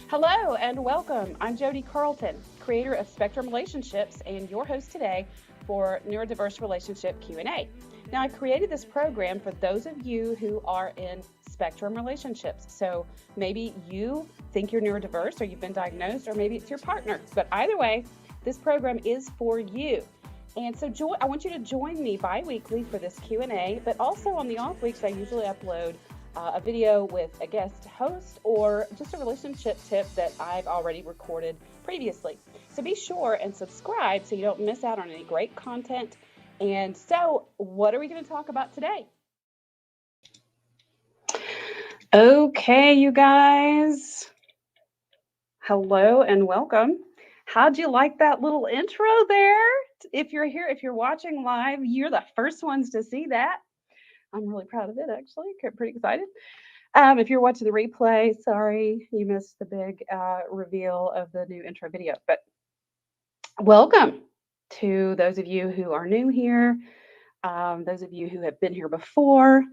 Hello and welcome. I'm Jodi Carlton, creator of Spectrum Relationships and your host today for Neurodiverse Relationship Q A. Now, I created this program for those of you who are in spectrum relationships. So maybe you think you're neurodiverse or you've been diagnosed, or maybe it's your partner. But either way, this program is for you. And so I want you to join me bi-weekly for this Q&A, but also on the off weeks, I usually upload a video with a guest host or just a relationship tip that I've already recorded previously. So be sure and subscribe so you don't miss out on any great content. And so what are we going to talk about today? Okay, you guys. Hello and welcome. How'd you like that little intro there? If you're here, if you're watching live, you're the first ones to see that. I'm really proud of it, actually. Pretty excited. If you're watching the replay, sorry you missed the big reveal of the new intro video. But welcome to those of you who are new here, those of you who have been here before.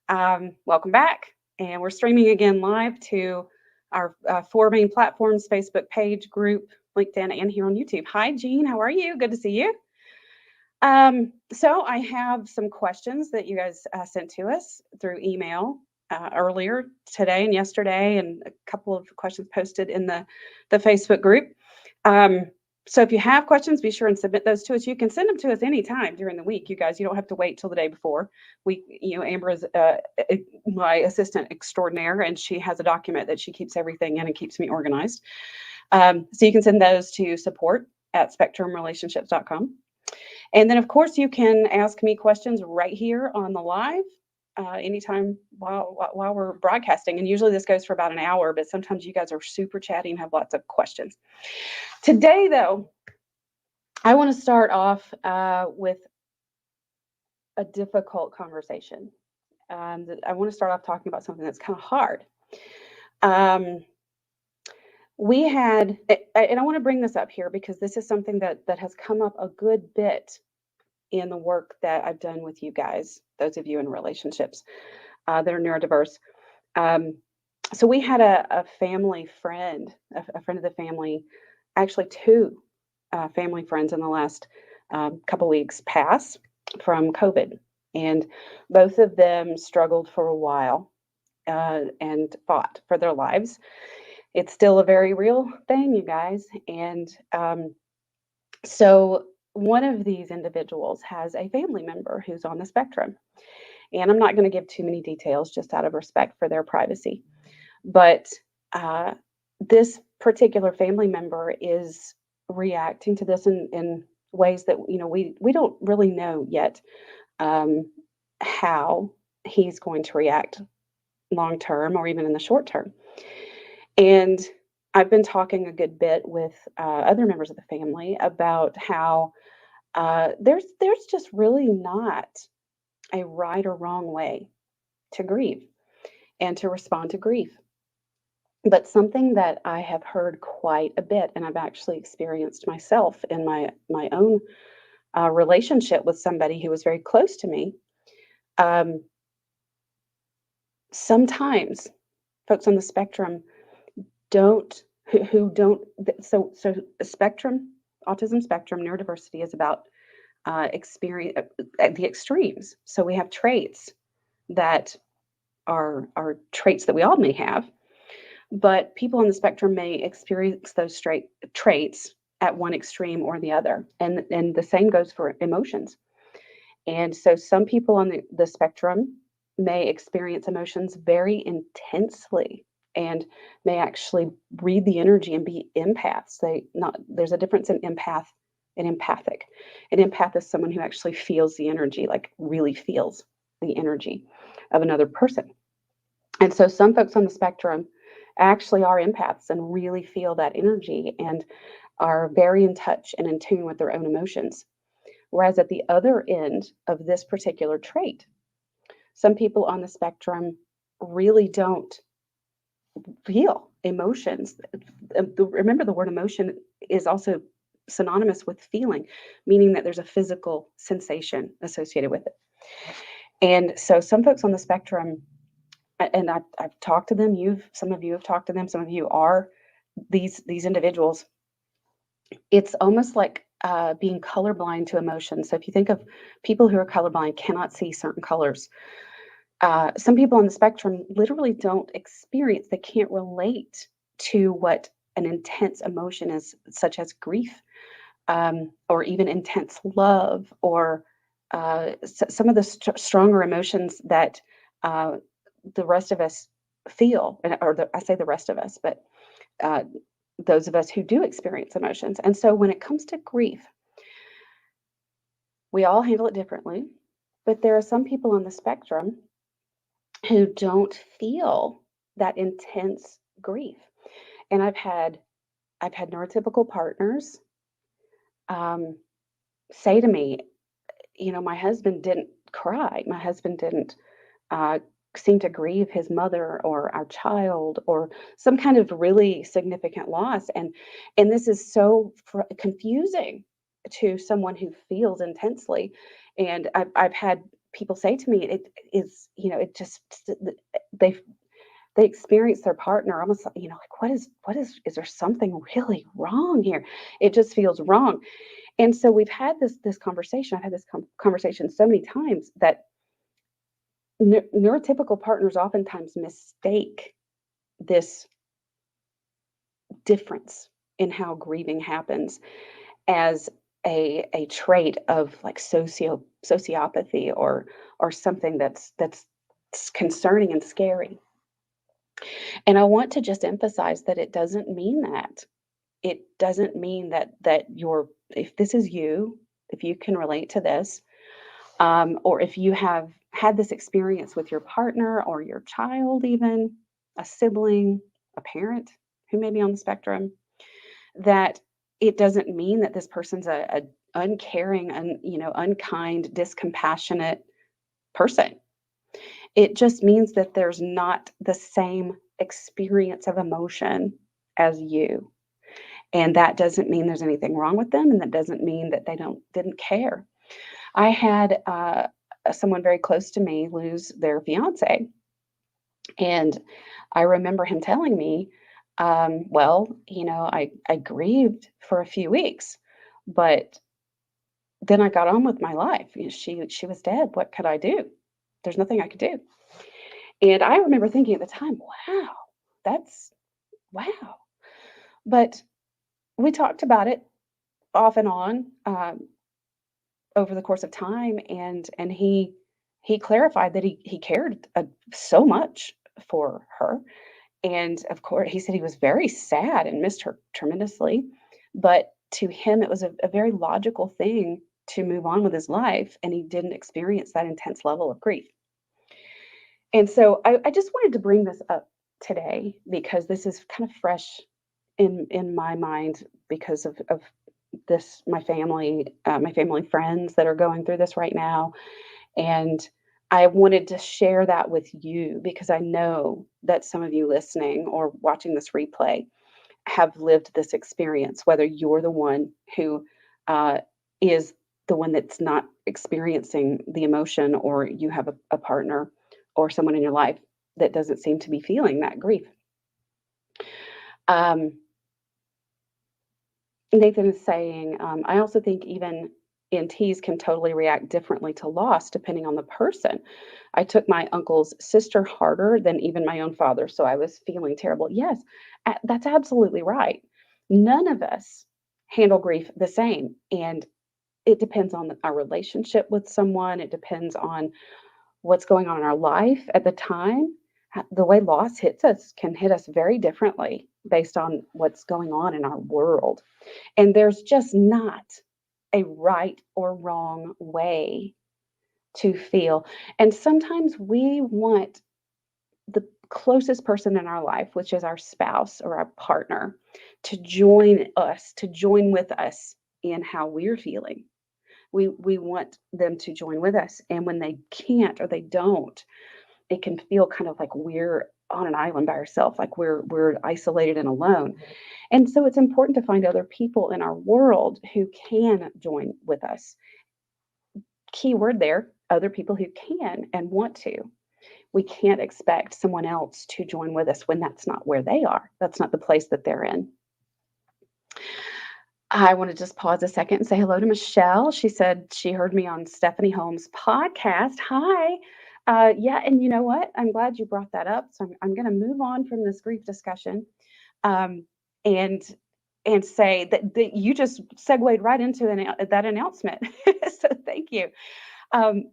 Welcome back. And we're streaming again live to our 4 main platforms: Facebook page, group, LinkedIn, and here on YouTube. Hi, Jean. How are you? Good to see you. So I have some questions that you guys sent to us through email earlier today and yesterday, and a couple of questions posted in the Facebook group. So if you have questions, be sure and submit those to us. You can send them to us anytime during the week, you guys. You don't have to wait till the day before. Amber is my assistant extraordinaire, and she has a document that she keeps everything in and keeps me organized. So you can send those to support@spectrumrelationships.com. And then, of course, you can ask me questions right here on the live anytime while we're broadcasting. And usually this goes for about an hour, but sometimes you guys are super chatty and have lots of questions. Today, though, I want to start off with a difficult conversation. I want to start off talking about something that's kind of hard. We had, and I want to bring this up here because this is something that has come up a good bit in the work that I've done with you guys, those of you in relationships that are neurodiverse. So we had a family friend, a friend of the family, actually 2 family friends in the last couple weeks pass from COVID. And both of them struggled for a while and fought for their lives. It's still a very real thing, you guys. And so one of these individuals has a family member who's on the spectrum. And I'm not going to give too many details just out of respect for their privacy. But this particular family member is reacting to this in ways that, we don't really know yet how he's going to react long term or even in the short term. And I've been talking a good bit with other members of the family about how there's just really not a right or wrong way to grieve and to respond to grief. But something that I have heard quite a bit, and I've actually experienced myself in my own relationship with somebody who was very close to me. Sometimes folks on the spectrum who don't. So spectrum, autism spectrum, neurodiversity is about experience at the extremes. So we have traits that are traits that we all may have, but people on the spectrum may experience those traits at one extreme or the other. And the same goes for emotions. And so some people on the spectrum may experience emotions very intensely and may actually read the energy and be empaths. There's a difference in empath and empathic. An empath is someone who actually feels the energy, like really feels the energy of another person. And so some folks on the spectrum actually are empaths and really feel that energy and are very in touch and in tune with their own emotions. Whereas at the other end of this particular trait, some people on the spectrum really don't feel emotions. Remember, the word emotion is also synonymous with feeling, meaning that there's a physical sensation associated with it. And so some folks on the spectrum, and I've talked to them, some of you have talked to them, some of you are these individuals, it's almost like being colorblind to emotion. So if you think of people who are colorblind cannot see certain colors, some people on the spectrum literally don't experience, they can't relate to what an intense emotion is, such as grief, or even intense love, or some of the stronger emotions that uh, the rest of us feel, I say the rest of us, but uh, those of us who do experience emotions. And so when it comes to grief, we all handle it differently, but there are some people on the spectrum who don't feel that intense grief. And I've had neurotypical partners um, say to me, my husband didn't cry. My husband didn't uh, seem to grieve his mother or our child or some kind of really significant loss. And this is so confusing to someone who feels intensely. And I've had people say to me, it is, it just, they they experience their partner almost like, like, is there something really wrong here? It just feels wrong. And so we've had this conversation. I've had this conversation so many times that neurotypical partners oftentimes mistake this difference in how grieving happens as a trait of like sociopathy, or something that's concerning and scary. And I want to just emphasize that it doesn't mean that. It doesn't mean that if this is you, if you can relate to this, or if you have had this experience with your partner or your child, even a sibling, a parent who may be on the spectrum, that it doesn't mean that this person's a uncaring, unkind, discompassionate person. It just means that there's not the same experience of emotion as you. And that doesn't mean there's anything wrong with them, and that doesn't mean that they didn't care. I had someone very close to me lose their fiance, and I remember him telling me, "Well, I grieved for a few weeks, but then I got on with my life. She was dead. What could I do? There's nothing I could do." And I remember thinking at the time, "Wow, that's wow." But we talked about it off and on, over the course of time, and he clarified that he cared so much for her. And of course, he said he was very sad and missed her tremendously, but to him it was a very logical thing to move on with his life, and he didn't experience that intense level of grief. And so I just wanted to bring this up today because this is kind of fresh in my mind because of this, my family friends that are going through this right now. And I wanted to share that with you because I know that some of you listening or watching this replay have lived this experience, whether you're the one who is the one that's not experiencing the emotion, or you have a partner or someone in your life that doesn't seem to be feeling that grief. Um, Nathan is saying, I also think even ENTs can totally react differently to loss depending on the person. I took my uncle's sister harder than even my own father, so I was feeling terrible. Yes, that's absolutely right. None of us handle grief the same. And it depends on our relationship with someone, it depends on what's going on in our life at the time. The way loss hits us can hit us very differently based on what's going on in our world. And there's just not a right or wrong way to feel. And sometimes we want the closest person in our life, which is our spouse or our partner, to join with us in how we're feeling. We want them to join with us. And when they can't or they don't, it can feel kind of like we're on an island by ourselves, like we're isolated and alone. And so it's important to find other people in our world who can join with us. Key word there, other people who can and want to. we can't expect someone else to join with us when that's not where they are. That's not the place that they're in. I want to just pause a second and say hello to Michelle. She said she heard me on Stephanie Holmes' podcast. Hi. Yeah, and you know what? I'm glad you brought that up. So I'm going to move on from this grief discussion, um, and say that you just segued right into that announcement. So thank you.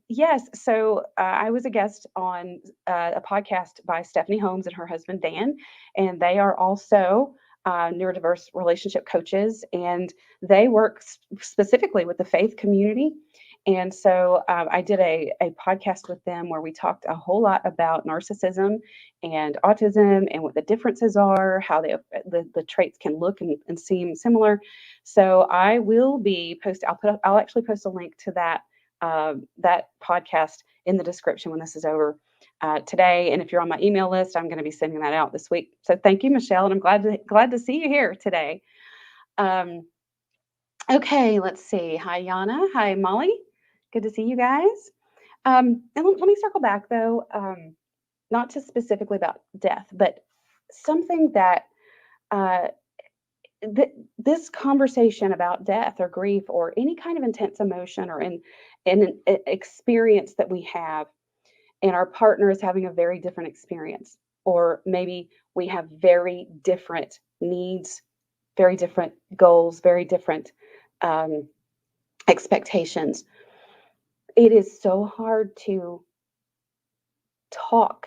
Yes, so I was a guest on a podcast by Stephanie Holmes and her husband Dan, and they are also neurodiverse relationship coaches, and they work specifically with the faith community. And so I did a podcast with them where we talked a whole lot about narcissism and autism and what the differences are, how the traits can look and seem similar. So I will be I'll actually post a link to that podcast in the description when this is over today. And if you're on my email list, I'm going to be sending that out this week. So thank you, Michelle, and I'm glad to see you here today. Okay, let's see. Hi, Yana. Hi, Molly. Good to see you guys. And let me circle back though, not to specifically about death, but something that this conversation about death or grief or any kind of intense emotion or in an experience that we have, and our partner is having a very different experience, or maybe we have very different needs, very different goals, very different expectations. It is so hard to talk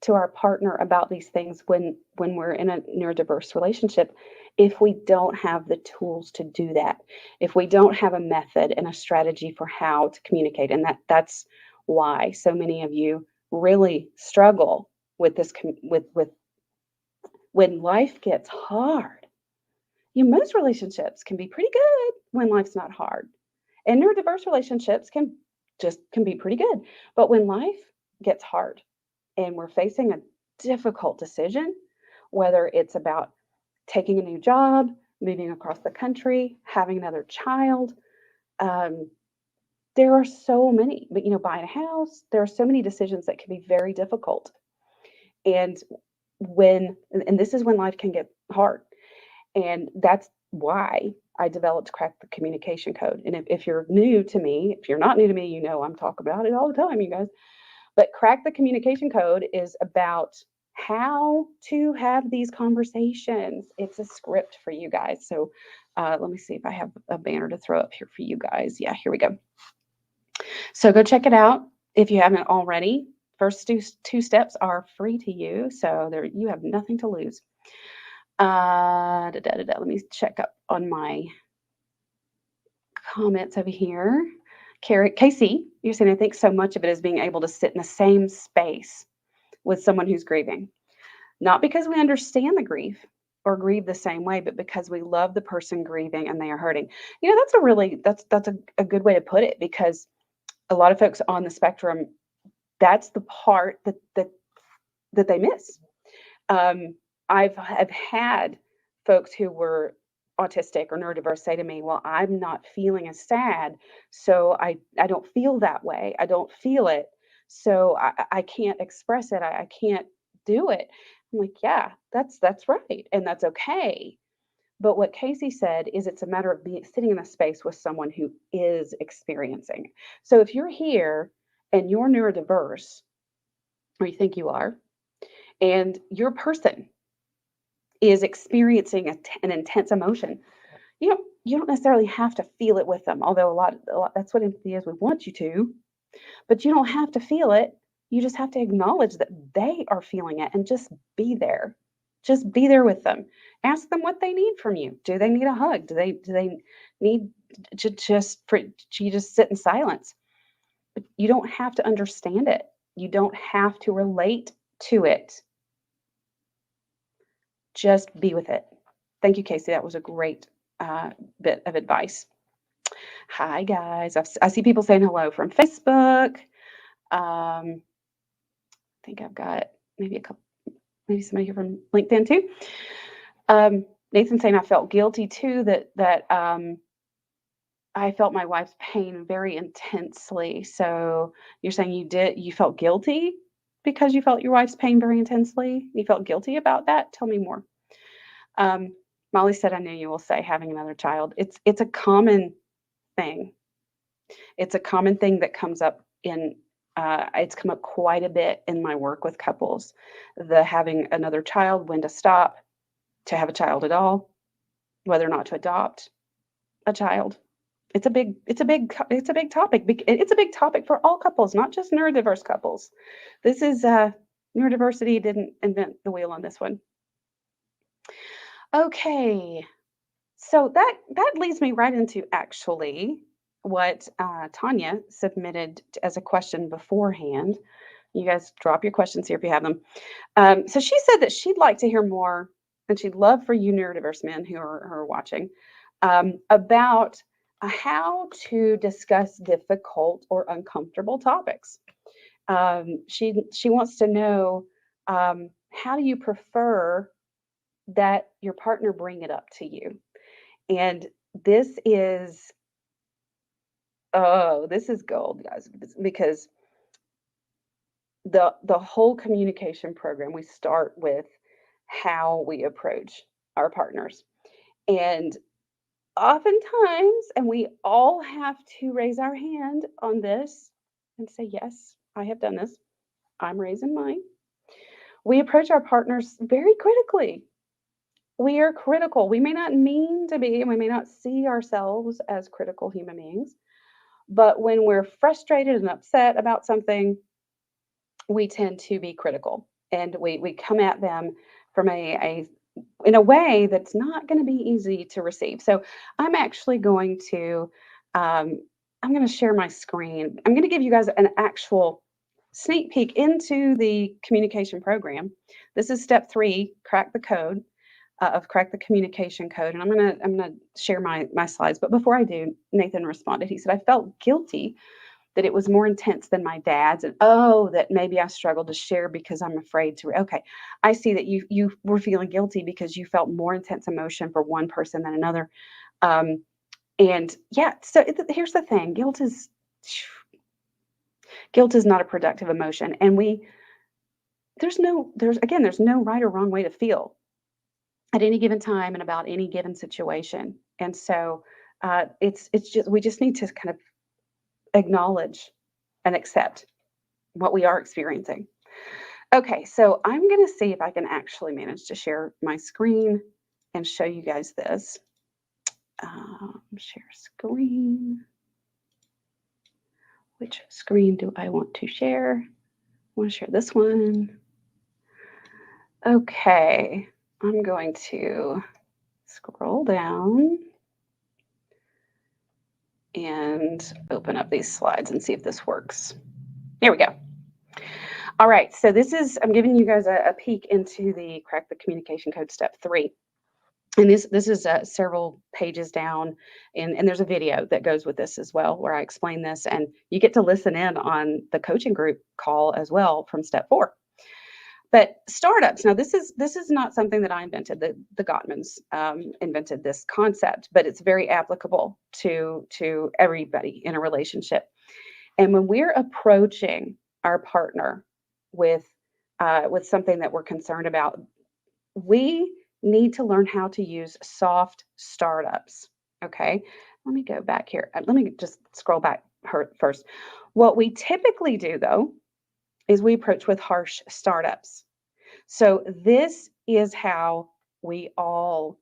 to our partner about these things when we're in a neurodiverse relationship, if we don't have the tools to do that, if we don't have a method and a strategy for how to communicate. And that's why so many of you really struggle with this with when life gets hard. Most relationships can be pretty good when life's not hard, and neurodiverse relationships can be pretty good. But when life gets hard and we're facing a difficult decision, whether it's about taking a new job, moving across the country, having another child, there are so many, but buying a house, there are so many decisions that can be very difficult. And this is when life can get hard. And that's why I developed Crack the Communication Code. And if you're new to me, if you're not new to me, I'm talking about it all the time, you guys. But Crack the Communication Code is about how to have these conversations. It's a script for you guys. So let me see if I have a banner to throw up here for you guys. Yeah, here we go. So go check it out if you haven't already. First two steps are free to you, so you have nothing to lose. Let me check up on my comments over here. Casey, you're saying, I think so much of it is being able to sit in the same space with someone who's grieving. Not because we understand the grief or grieve the same way, but because we love the person grieving and they are hurting. That's a good way to put it, because a lot of folks on the spectrum, that's the part that they miss. I've had folks who were autistic or neurodiverse say to me, well, I'm not feeling as sad, so I don't feel that way. I don't feel it, so I can't express it. I can't do it. I'm like, yeah, that's right, and that's okay. But what Casey said is it's a matter of sitting in a space with someone who is experiencing. So if you're here and you're neurodiverse, or you think you are, and your person is experiencing an intense emotion, you don't necessarily have to feel it with them, although a lot that's what empathy is. We want you to, but you don't have to feel it. You just have to acknowledge that they are feeling it and just be there. Just be there with them. Ask them what they need from you. Do they need a hug? Do they need to just sit in silence? But you don't have to understand it. You don't have to relate to it. Just be with it. Thank you, Casey. That was a great bit of advice. Hi, guys. I see people saying hello from Facebook. I think I've got maybe somebody here from LinkedIn too. Nathan saying I felt guilty too, that I felt my wife's pain very intensely. So you're saying you felt guilty because you felt your wife's pain very intensely? You felt guilty about that? Tell me more. Um, Molly said, I knew you will say having another child. It's a common thing. It's a common thing that comes up in it's come up quite a bit in my work with couples. The having another child, when to stop, to have a child at all, whether or not to adopt a child. It's a big topic. It's a big topic for all couples, not just neurodiverse couples. This is neurodiversity didn't invent the wheel on this one. Okay, so that leads me right into actually what Tanya submitted as a question beforehand. You guys drop your questions here if you have them. So she said that she'd like to hear more, and she'd love for you neurodiverse men who are watching, about how to discuss difficult or uncomfortable topics. She wants to know, how do you prefer that your partner bring it up to you? And this is, oh, this is gold, guys, because the whole communication program, we start with how we approach our partners. And oftentimes, and we all have to raise our hand on this and say, yes, I have done this. I'm raising mine. We approach our partners very critically. We are critical. We may not mean to be, and we may not see ourselves as critical human beings, but when we're frustrated and upset about something, we tend to be critical, and we come at them from a in a way that's not going to be easy to receive. So I'm actually going to I'm going to share my screen. I'm going to give you guys an actual sneak peek into the communication program. This is step 3, crack the code of crack the communication code, and I'm gonna share my slides. But before I do, Nathan responded. He said, I felt guilty that it was more intense than my dad's, and oh, that maybe I struggled to share because I'm afraid to. Okay, I see that you were feeling guilty because you felt more intense emotion for one person than another. And yeah, so here's the thing: guilt is not a productive emotion, and there's no right or wrong way to feel at any given time and about any given situation. And so it's just we just need to kind of acknowledge and accept what we are experiencing. Okay, so I'm going to see if I can actually manage to share my screen and show you guys this. Share screen. Which screen do I want to share? I want to share this one. Okay, I'm going to scroll down and open up these slides and see if this works. Here we go. All right, so I'm giving you guys a peek into the crack the communication code step 3. And this is several pages down, and there's a video that goes with this as well where I explain this, and you get to listen in on the coaching group call as well from step 4. But startups, now this is not something that I invented. The Gottmans invented this concept, but it's very applicable to everybody in a relationship. And when we're approaching our partner with something that we're concerned about, we need to learn how to use soft startups. Okay, let me go back here. Let me just scroll back first. What we typically do, though, is we approach with harsh startups. So this is how we're all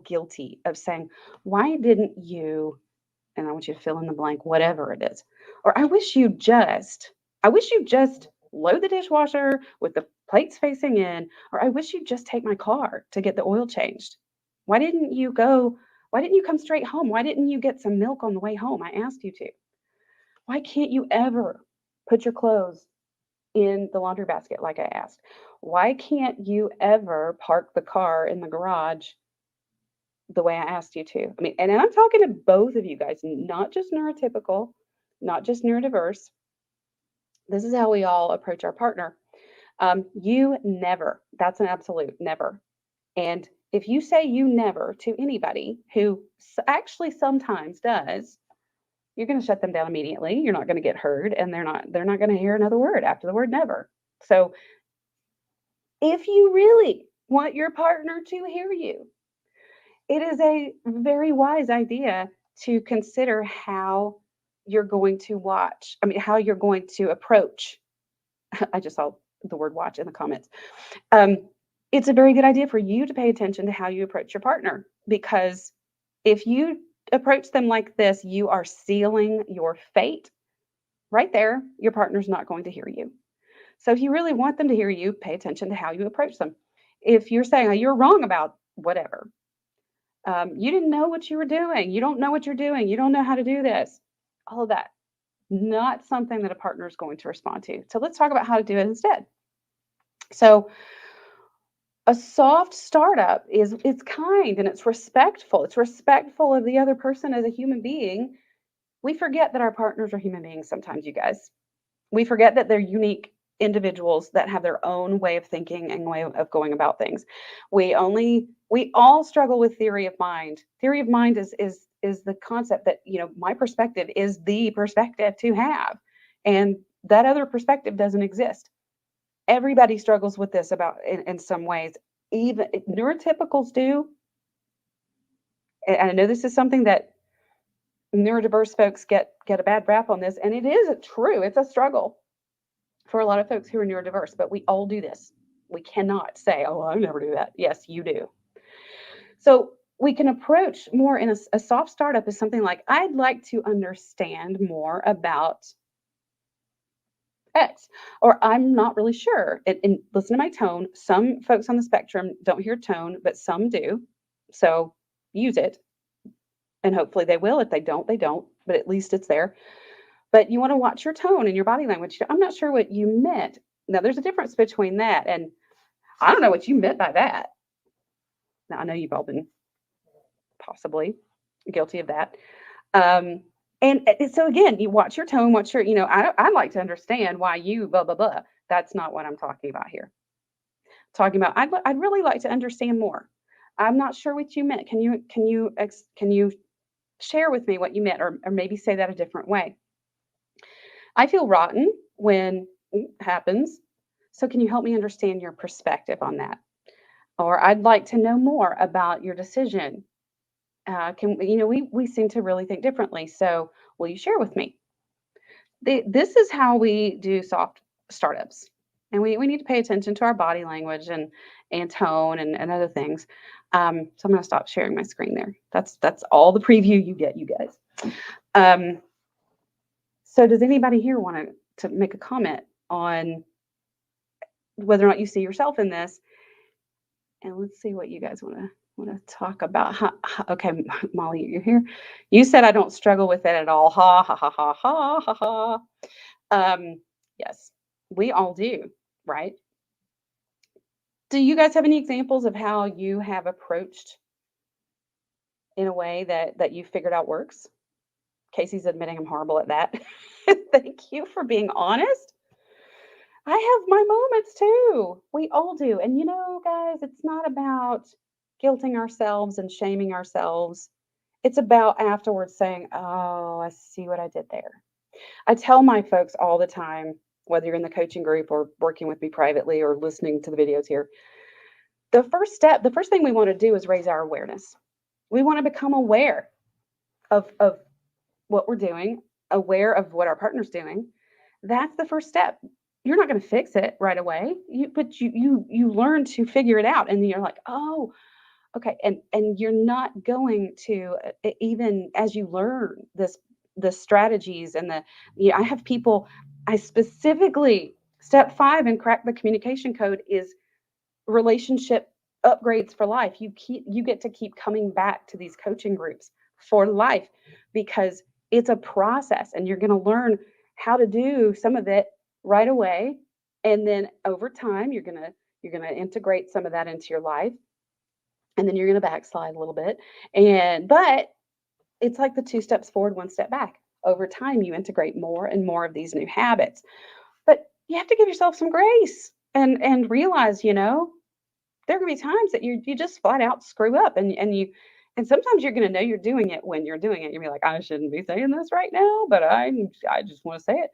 guilty of saying, why didn't you, and I want you to fill in the blank, whatever it is. Or I wish you just load the dishwasher with the plates facing in, or I wish you'd just take my car to get the oil changed. Why didn't you come straight home? Why didn't you get some milk on the way home? I asked you to. Why can't you ever put your clothes in the laundry basket like I asked? Why can't you ever park the car in the garage the way I asked you to? I mean, and I'm talking to both of you guys, not just neurotypical, not just neurodiverse. This is how we all approach our partner. You never, that's an absolute never. And if you say you never to anybody who actually sometimes does, you're going to shut them down immediately. You're not going to get heard, and they're not going to hear another word after the word never. So if you really want your partner to hear you, it is a very wise idea to consider how you're going to how you're going to approach. I just saw the word watch in the comments. Um, it's a very good idea for you to pay attention to how you approach your partner, because if you approach them like this, you are sealing your fate. Right there, your partner's not going to hear you. So if you really want them to hear you, pay attention to how you approach them. If you're saying, oh, you're wrong about whatever, you didn't know what you were doing, you don't know what you're doing, you don't know how to do this, all of that, not something that a partner is going to respond to. So let's talk about how to do it instead. So a soft startup is it's kind and it's respectful. It's respectful of the other person as a human being. We forget that our partners are human beings sometimes, you guys. We forget that they're unique individuals that have their own way of thinking and way of going about things. We all struggle with theory of mind. Theory of mind is the concept that, my perspective is the perspective to have, and that other perspective doesn't exist. Everybody struggles with this in some ways. Even neurotypicals do. And I know this is something that neurodiverse folks get a bad rap on this, and it is true. It's a struggle for a lot of folks who are neurodiverse, but we all do this. We cannot say, oh, I never do that. Yes, you do. So we can approach more in a soft startup as something like, I'd like to understand more about X, or I'm not really sure. And listen to my tone. Some folks on the spectrum don't hear tone, but some do. So use it. And hopefully they will. If they don't, they don't. But at least it's there. But you want to watch your tone and your body language. I'm not sure what you meant. Now, there's a difference between that and I don't know what you meant by that. Now, I know you've all been possibly guilty of that. And so again, you watch your tone, watch your, I'd like to understand why you blah, blah, blah. That's not what I'm talking about here. Talking about, I'd really like to understand more. I'm not sure what you meant. Can you share with me what you meant, or maybe say that a different way? I feel rotten when it happens. So can you help me understand your perspective on that? Or I'd like to know more about your decision. We seem to really think differently. So will you share with me? This is how we do soft startups. And we need to pay attention to our body language and tone and other things. So I'm going to stop sharing my screen there. That's all the preview you get, you guys. So does anybody here want to make a comment on whether or not you see yourself in this? And let's see what you guys want to talk about. Okay, Molly, you're here. You said I don't struggle with it at all. Ha ha ha ha ha ha ha. Yes, we all do, right? Do you guys have any examples of how you have approached in a way that you figured out works? Casey's admitting I'm horrible at that. Thank you for being honest. I have my moments too. We all do. And guys, it's not about guilting ourselves and shaming ourselves. It's about afterwards saying, oh, I see what I did there. I tell my folks all the time, whether you're in the coaching group or working with me privately or listening to the videos here, the first thing we want to do is raise our awareness. We want to become aware of what we're doing, aware of what our partner's doing. That's the first step. You're not going to fix it right away, but you learn to figure it out, and then you're like, oh, okay, and you're not going to even as you learn the strategies and I have people. I specifically, step 5 in Crack the Communication Code is relationship upgrades for life. You get to keep coming back to these coaching groups for life, because it's a process, and you're going to learn how to do some of it right away, and then over time you're going to integrate some of that into your life, and then you're going to backslide a little bit, but it's like the 2 steps forward, 1 step back. Over time you integrate more and more of these new habits, but you have to give yourself some grace and realize, there are going to be times that you just flat out screw up, and sometimes you're going to know you're doing it when you're doing it. You'll be like, I shouldn't be saying this right now, but I just want to say it.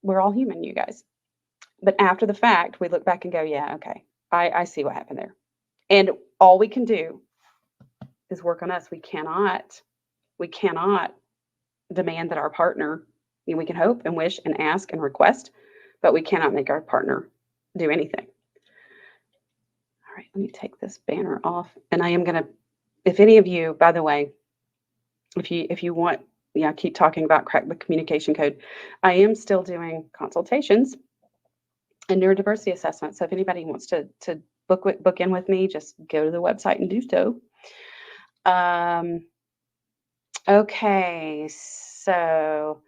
We're all human, you guys. But after the fact, we look back and go, yeah, okay, I see what happened there. And all we can do is work on us. We cannot demand that our partner, we can hope and wish and ask and request, but we cannot make our partner do anything. All right, let me take this banner off. And I am going to, if any of you, by the way, if you want, yeah, keep talking about crack the communication code. I am still doing consultations and neurodiversity assessment. So if anybody wants to book in with me, just go to the website and do so. Okay, so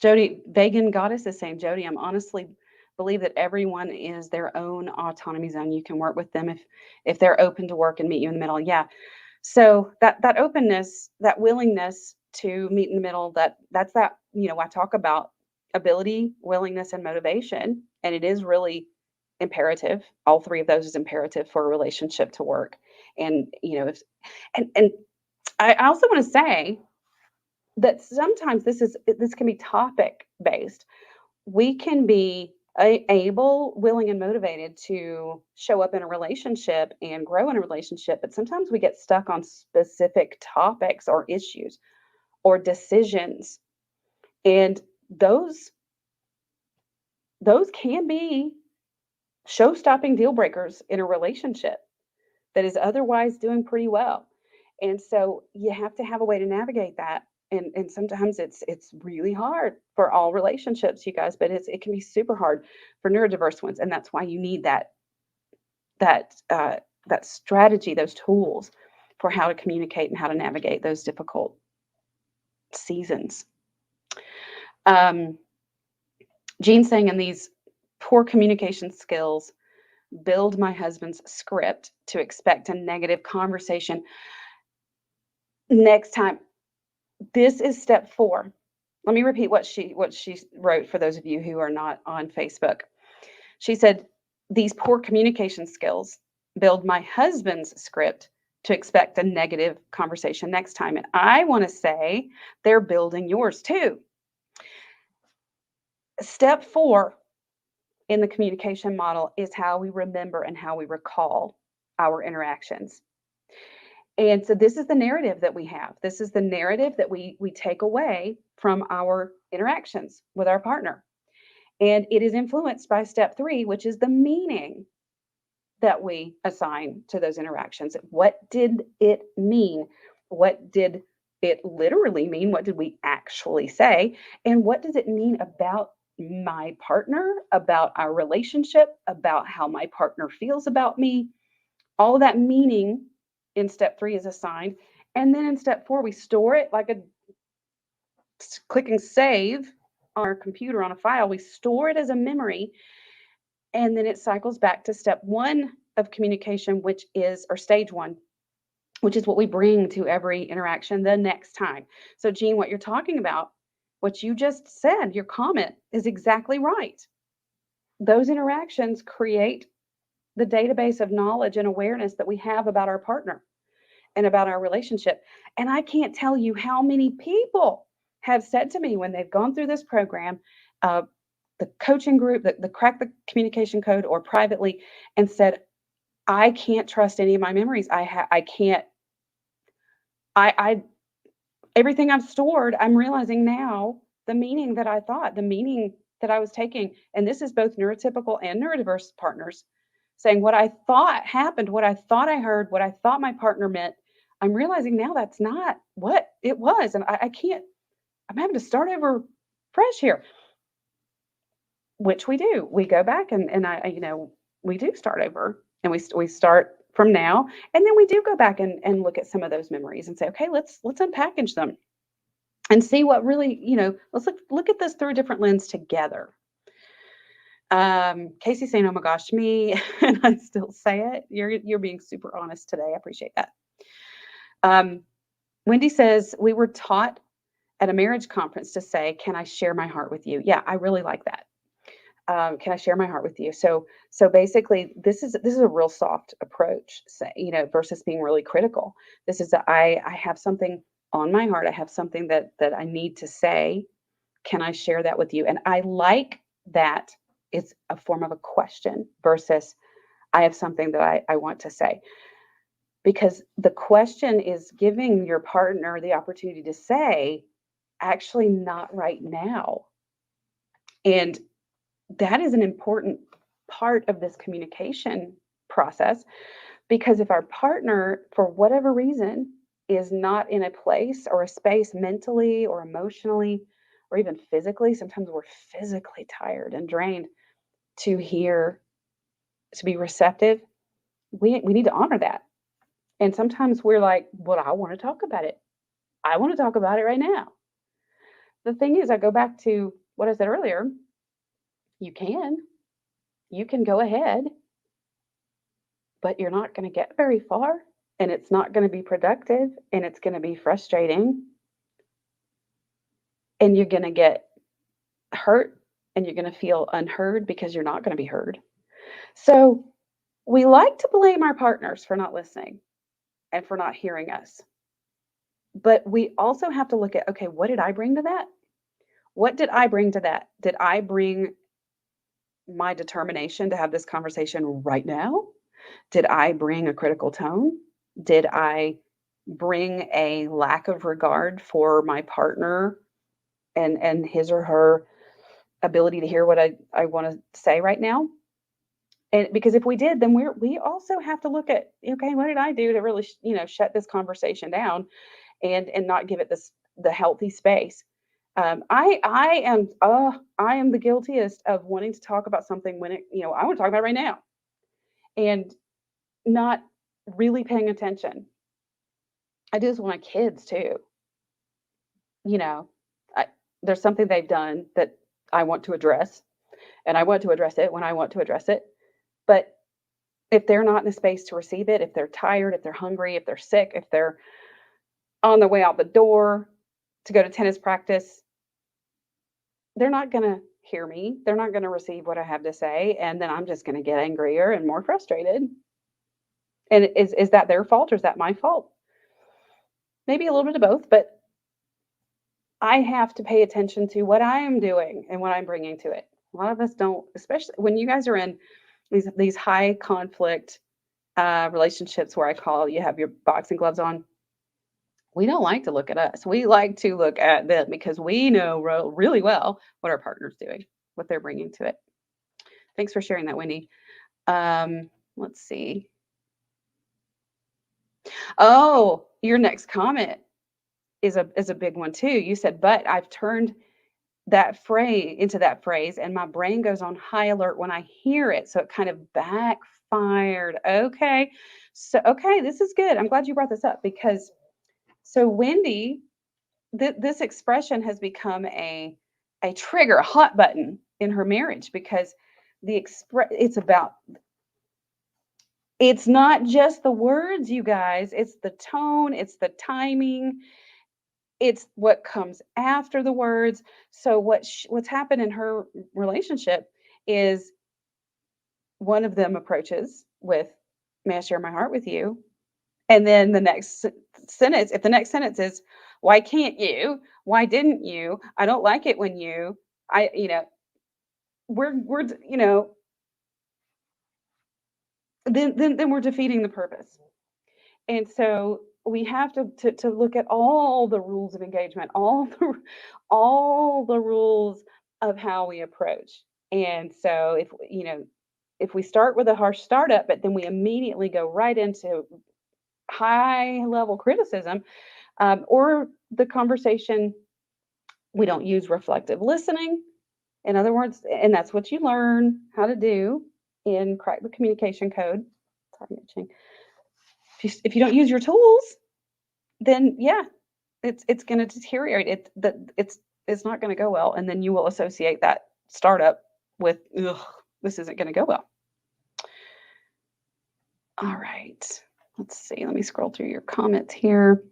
Jodi, Vegan Goddess is saying, Jodi, I'm honestly believe that everyone is their own autonomy zone. You can work with them if they're open to work and meet you in the middle. Yeah. So that openness, that willingness to meet in the middle, that's I talk about ability, willingness, and motivation. And it is really imperative. All three of those is imperative for a relationship to work. And and I also want to say that sometimes this can be topic based. We can be able, willing, and motivated to show up in a relationship and grow in a relationship, but sometimes we get stuck on specific topics or issues or decisions, and those can be show-stopping deal breakers in a relationship that is otherwise doing pretty well. And so you have to have a way to navigate that. And sometimes it's really hard for all relationships, you guys, but it can be super hard for neurodiverse ones. And that's why you need that strategy, those tools for how to communicate and how to navigate those difficult seasons. Jean's saying, in these poor communication skills build my husband's script to expect a negative conversation next time. This is step 4. Let me repeat what she wrote for those of you who are not on Facebook. She said, these poor communication skills build my husband's script to expect a negative conversation next time. And I want to say they're building yours too. Step 4 in the communication model is how we remember and how we recall our interactions. And so this is the narrative that we have. This is the narrative that we take away from our interactions with our partner. And it is influenced by step 3, which is the meaning that we assign to those interactions. What did it mean? What did it literally mean? What did we actually say? And what does it mean about my partner, about our relationship, about how my partner feels about me? All of that meaning in step 3 is assigned. And then in step 4, we store it like clicking save on our computer on a file. We store it as a memory. And then it cycles back to step 1 of communication, which is, or stage 1, which is what we bring to every interaction the next time. So, Jean, what you're talking about, what you just said, your comment is exactly right. Those interactions create the database of knowledge and awareness that we have about our partner and about our relationship. And I can't tell you how many people have said to me when they've gone through this program, the coaching group, the Crack the Communication Code, or privately, and said, I can't trust any of my memories. I can't, everything I've stored, I'm realizing now the meaning that I thought, the meaning that I was taking. And this is both neurotypical and neurodiverse partners saying what I thought happened, what I thought I heard, what I thought my partner meant. I'm realizing now that's not what it was. And I can't, I'm having to start over fresh here, which we do. We go back and we do start over, and we start from now. And then we do go back and look at some of those memories and say, okay, let's unpackage them and see what really, let's look at this through a different lens together. Casey's saying, oh my gosh, me, and I still say it. You're being super honest today. I appreciate that. Wendy says, we were taught at a marriage conference to say, can I share my heart with you? Yeah, I really like that. Can I share my heart with you? So basically, this is a real soft approach, versus being really critical. This is I have something on my heart. I have something that I need to say, can I share that with you? And I like that it's a form of a question versus I have something that I want to say. Because the question is giving your partner the opportunity to say, actually, not right now. And that is an important part of this communication process, because if our partner, for whatever reason, is not in a place or a space mentally or emotionally or even physically, sometimes we're physically tired and drained to hear, to be receptive, we need to honor that. And sometimes we're like, well, I want to talk about it. I want to talk about it right now. The thing is, I go back to what I said earlier. You can. You can go ahead, but you're not going to get very far, and it's not going to be productive, and it's going to be frustrating, and you're going to get hurt, and you're going to feel unheard because you're not going to be heard. So we like to blame our partners for not listening and for not hearing us. But we also have to look at, okay, what did I bring to that? What did I bring to that? Did I bring my determination to have this conversation right now? Did I bring a critical tone? Did I bring a lack of regard for my partner and his or her ability to hear what I want to say right now? And because if we did, then we also have to look at, okay, what did I do to really shut this conversation down and not give it the healthy space. I am the guiltiest of wanting to talk about something when I want to talk about it right now, and not really paying attention. I do this with my kids too. You know, I, there's something they've done that I want to address, and I want to address it when I want to address it. But if they're not in a space to receive it, if they're tired, if they're hungry, if they're sick, if they're on their way out the door to go to tennis practice, they're not going to hear me. They're not going to receive what I have to say. And then I'm just going to get angrier and more frustrated. And is that their fault or is that my fault? Maybe a little bit of both, but I have to pay attention to what I am doing and what I'm bringing to it. A lot of us don't, especially when you guys are in these high conflict relationships where I call you have your boxing gloves on. We don't like to look at us. We like to look at them because we know really well what our partner's doing, what they're bringing to it. Thanks for sharing that, Wendy. Let's see. Oh, your next comment is a big one too. You said, but I've turned that phrase and my brain goes on high alert when I hear it. So it kind of backfired. Okay. So, okay, this is good. I'm glad you brought this up because so Wendy, this expression has become a trigger, a hot button in her marriage because it's not just the words, you guys, it's the tone, it's the timing, it's what comes after the words. So what's happened in her relationship is one of them approaches with, "May I share my heart with you?" And then the next sentence, if the next sentence is, "Why can't you? Why didn't you? I don't like it when you," we're then we're defeating the purpose. And so we have to look at all the rules of engagement, all the rules of how we approach. And so if we start with a harsh startup, but then we immediately go right into high level criticism, or the conversation, we don't use reflective listening. In other words, and that's what you learn how to do in Crack the Communication Code. Sorry, if you don't use your tools, then yeah, it's going to deteriorate. It's not going to go well, and then you will associate that startup with, ugh, this isn't going to go well. All right, let's see. Let me scroll through your comments here.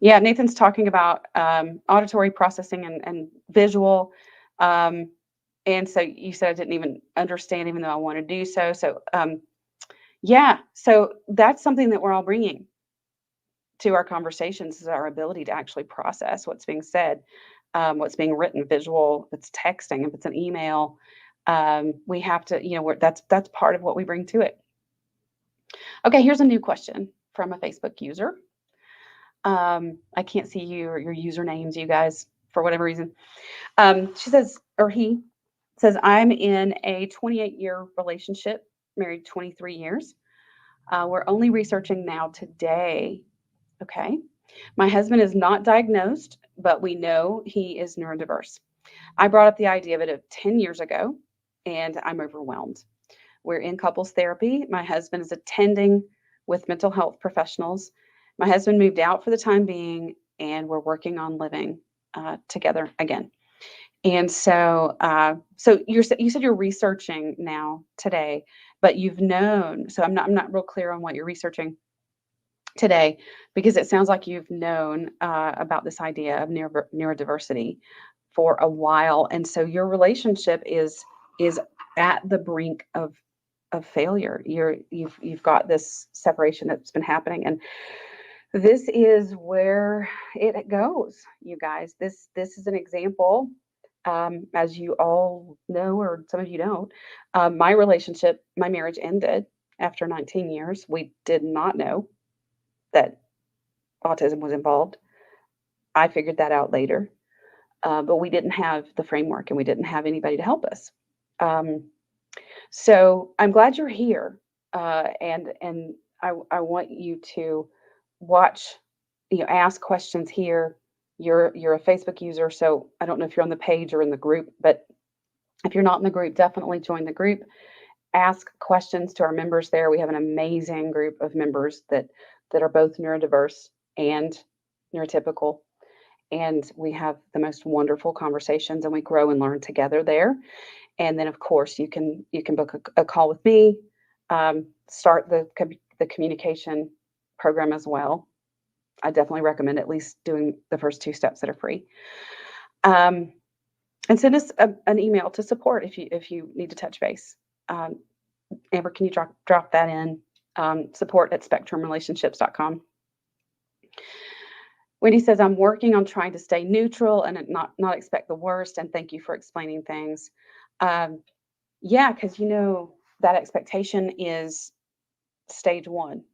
Yeah, Nathan's talking about auditory processing and visual. And so you said I didn't even understand, even though I want to do so. So yeah, so that's something that we're all bringing. to our conversations is our ability to actually process what's being said, what's being written, visual, if it's texting, if it's an email. We have to, that's part of what we bring to it. Okay, here's a new question from a Facebook user. I can't see your usernames, you guys, for whatever reason. She says, or he says, I'm in a 28-year relationship, married 23 years. We're only researching now today. Okay. My husband is not diagnosed, but we know he is neurodiverse. I brought up the idea of it 10 years ago, and I'm overwhelmed. We're in couples therapy. My husband is attending with mental health professionals. My husband moved out for the time being, and we're working on living together again. And so you said you're researching now today, but you've known. So I'm not real clear on what you're researching today, because it sounds like you've known about this idea of neurodiversity for a while, and so your relationship is at the brink of failure. You've got this separation that's been happening, and this is where it goes, you guys. This is an example. As you all know, or some of you don't, my marriage ended after 19 years. We did not know that autism was involved. I figured that out later, but we didn't have the framework and we didn't have anybody to help us. So I'm glad you're here, and I want you to watch, ask questions here. You're a Facebook user, so I don't know if you're on the page or in the group, but if you're not in the group, definitely join the group. Ask questions to our members there. We have an amazing group of members that are both neurodiverse and neurotypical, and we have the most wonderful conversations, and we grow and learn together there. And then, of course, you can book a call with me, start the communication program as well. I definitely recommend at least doing the first 2 steps that are free. And send us an email to support if you need to touch base. Amber, can you drop that in? support@spectrumrelationships.com. Wendy says, I'm working on trying to stay neutral and not expect the worst, and thank you for explaining things. Yeah, because that expectation is stage 1.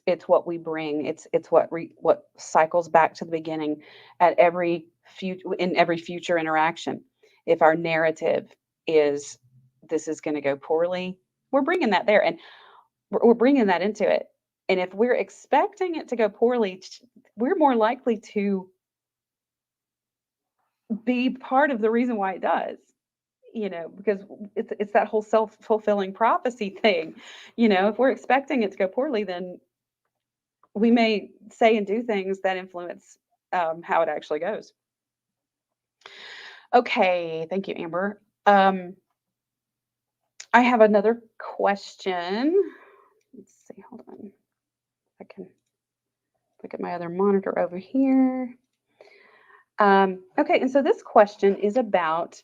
It's what we bring. It's what cycles back to the beginning at every future interaction. If our narrative is this is going to go poorly, we're bringing that there, and we're bringing that into it. And if we're expecting it to go poorly, we're more likely to be part of the reason why it does. Because it's that whole self-fulfilling prophecy thing. If we're expecting it to go poorly, then we may say and do things that influence how it actually goes. Okay, thank you, Amber. I have another question. Let's see, hold on. I can look at my other monitor over here. Okay, and so this question is about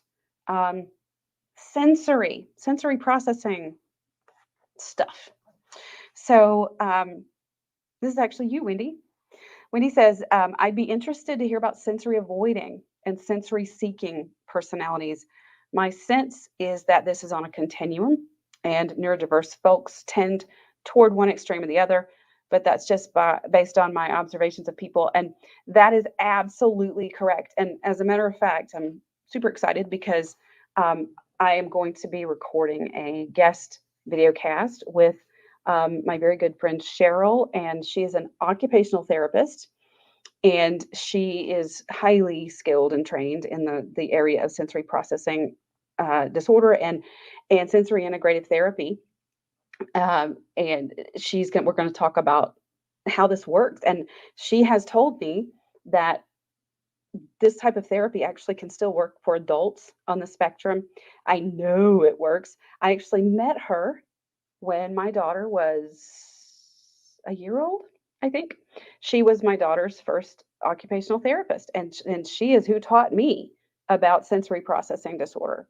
sensory processing stuff. So this is actually you, Wendy. Wendy says, I'd be interested to hear about sensory avoiding and sensory seeking personalities. My sense is that this is on a continuum, and neurodiverse folks tend toward one extreme or the other, but that's just based on my observations of people. And that is absolutely correct. And as a matter of fact, I'm super excited because I am going to be recording a guest video cast with my very good friend Cheryl, and she is an occupational therapist, and she is highly skilled and trained in the area of sensory processing disorder and sensory integrative therapy. And we're going to talk about how this works. And she has told me that this type of therapy actually can still work for adults on the spectrum. I know it works. I actually met her when my daughter was a year old, I think. She was my daughter's first occupational therapist, and she is who taught me about sensory processing disorder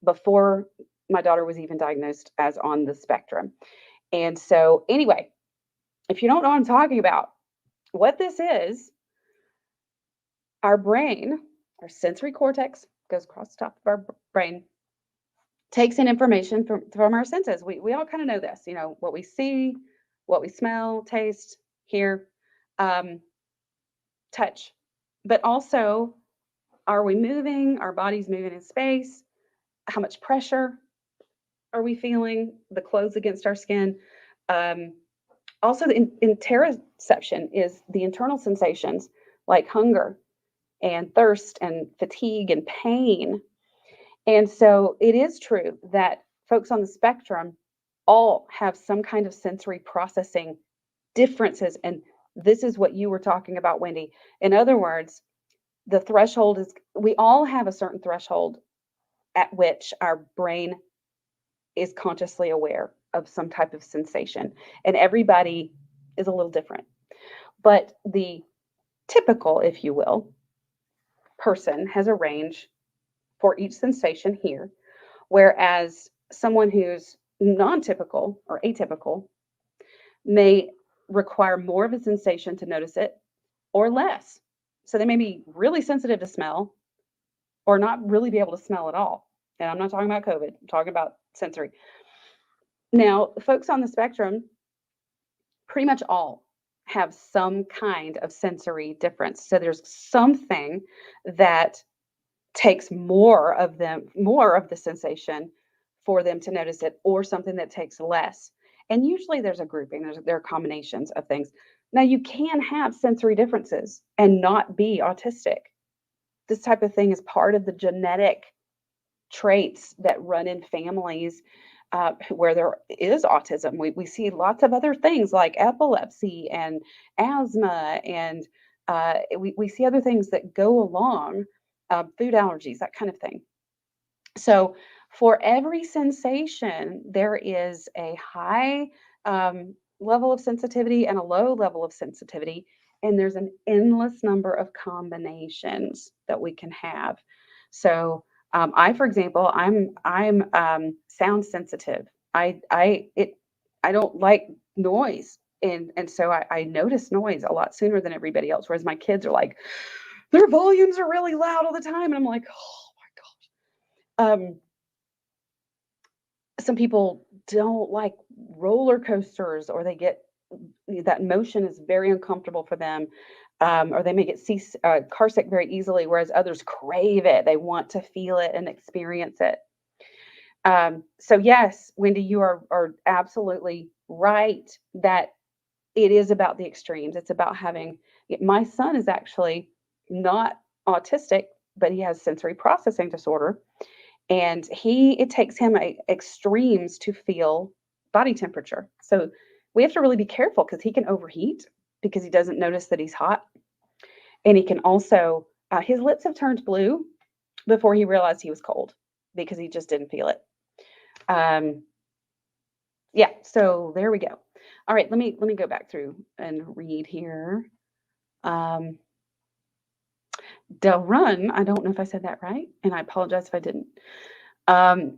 before my daughter was even diagnosed as on the spectrum. And so anyway, if you don't know what I'm talking about, What this is, our brain, our sensory cortex goes across the top of our brain, takes in information from our senses. We all kind of know this, what we see, what we smell, taste, hear, um, touch. But also, are we moving? Our body's moving in space. How much pressure are we feeling? The clothes against our skin. Um, Also, the interoception is the internal sensations like hunger and thirst and fatigue and pain. And so it is true that folks on the spectrum all have some kind of sensory processing differences. And this is what you were talking about, Wendy. In other words, the threshold is, we all have a certain threshold at which our brain is consciously aware of some type of sensation. And everybody is a little different. But the typical, if you will, person has a range for each sensation here, whereas someone who's non-typical or atypical may require more of a sensation to notice it or less. So they may be really sensitive to smell or not really be able to smell at all. And I'm not talking about COVID, I'm talking about sensory. Now, folks on the spectrum, pretty much all have some kind of sensory difference. So there's something that takes more of the sensation for them to notice it, or something that takes less. And usually there's a grouping, there are combinations of things. Now, you can have sensory differences and not be autistic. This type of thing is part of the genetic traits that run in families where there is autism. We see lots of other things like epilepsy and asthma, and we see other things that go along, food allergies, that kind of thing. So, for every sensation, there is a high level of sensitivity and a low level of sensitivity, and there's an endless number of combinations that we can have. So, for example, I'm sound sensitive. I don't like noise, and so I notice noise a lot sooner than everybody else. Whereas my kids are like, their volumes are really loud all the time, and I'm like, oh my god. Some people don't like roller coasters, or they get that motion is very uncomfortable for them, or they may get car sick very easily, whereas others crave it. They want to feel it and experience it. So yes, Wendy, you are absolutely right that it is about the extremes. It's about having, my son is actually not autistic, but he has sensory processing disorder. And it takes him extremes to feel body temperature. So we have to really be careful, because he can overheat because he doesn't notice that he's hot. And he can also, his lips have turned blue before he realized he was cold because he just didn't feel it. Yeah, so there we go. All right, let me go back through and read here. Delrun, I don't know if I said that right, and I apologize if I didn't.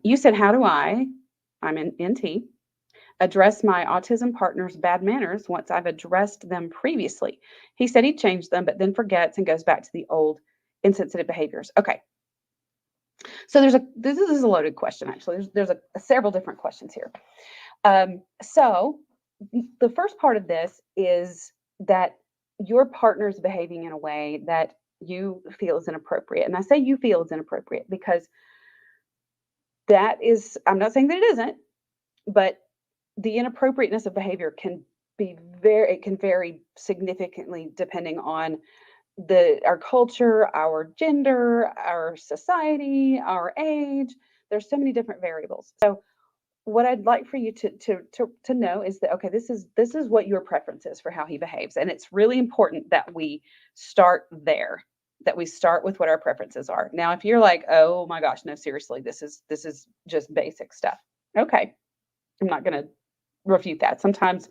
You said, how do I'm in NT, address my autism partner's bad manners once I've addressed them previously? He said he changed them, but then forgets and goes back to the old insensitive behaviors. Okay. So this is a loaded question, actually. There's several different questions here. So the first part of this is that your partner's behaving in a way that you feel is inappropriate. And I say you feel is inappropriate because I'm not saying that it isn't, but the inappropriateness of behavior can it can vary significantly depending on our culture, our gender, our society, our age. There's so many different variables. So what I'd like for you to know is that, okay, this is what your preference is for how he behaves, and it's really important that we start there, that we start with what our preferences are. Now, if you're like, oh my gosh, no, seriously, this is just basic stuff. Okay, I'm not going to refute that. Sometimes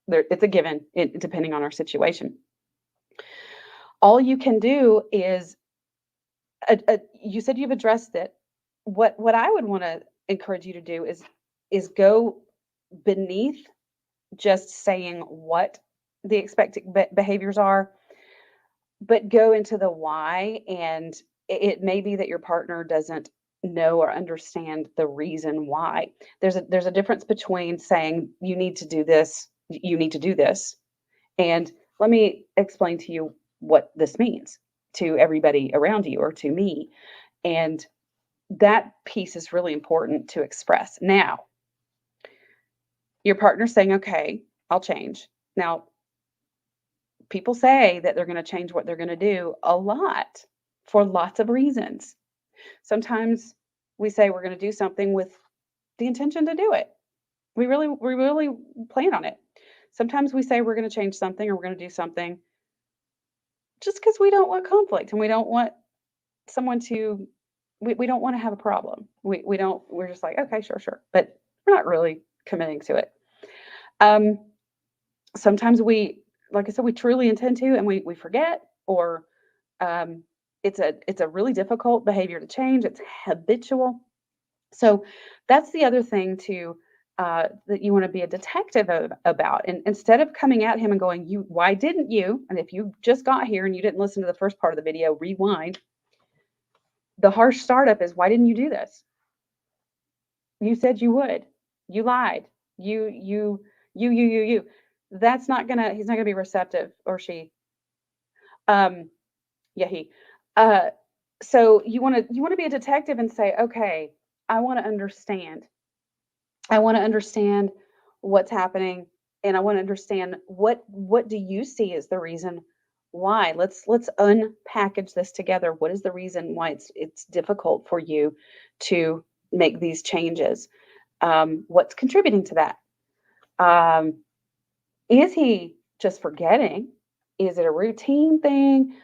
it's a given, depending on our situation. All you can do is, you said you've addressed it. What I would want to encourage you to do is go beneath just saying what the expected behaviors are, but go into the why. And it may be that your partner doesn't know or understand the reason why. There's a difference between saying you need to do this, you need to do this, and let me explain to you what this means to everybody around you or to me. And that piece is really important to express. Now, your partner's saying, okay, I'll change. Now, people say that they're going to change what they're going to do a lot for lots of reasons. Sometimes we say we're going to do something with the intention to do it. We really plan on it. Sometimes we say we're going to change something or we're going to do something just because we don't want conflict and we don't want someone to we don't want to have a problem. We don't we're just like, okay, sure. But we're not really committing to it. Um, Sometimes we, like I said, we truly intend to and we forget, or um, it's a really difficult behavior to change. It's habitual. So that's the other thing to that you want to be a detective about. And instead of coming at him and going, "You, why didn't you?" And if you just got here and you didn't listen to the first part of the video, rewind. The harsh startup is, "Why didn't you do this? You said you would. You lied. You. That's not gonna. He's not gonna be receptive, or she. Um, yeah, he. Uh, so you want to be a detective and say, okay, I want to understand. I want to understand what's happening, and I want to understand what do you see as the reason why. Let's unpackage this together. What is the reason why it's difficult for you to make these changes? What's contributing to that? Um, is he just forgetting? Is it a routine thing?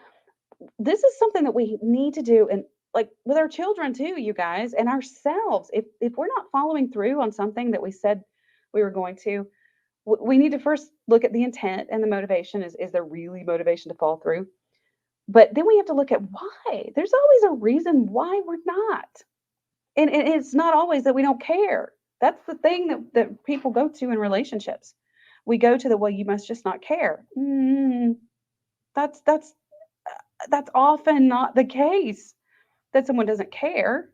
This is something that we need to do, and like with our children too, you guys, and ourselves. If we're not following through on something that we said we were going to, we need to first look at the intent and the motivation. Is there really motivation to follow through? But then we have to look at why. There's always a reason why we're not. And it's not always that we don't care. That's the thing that people go to in relationships. We go to the, well, you must just not care. That's that's often not the case that someone doesn't care.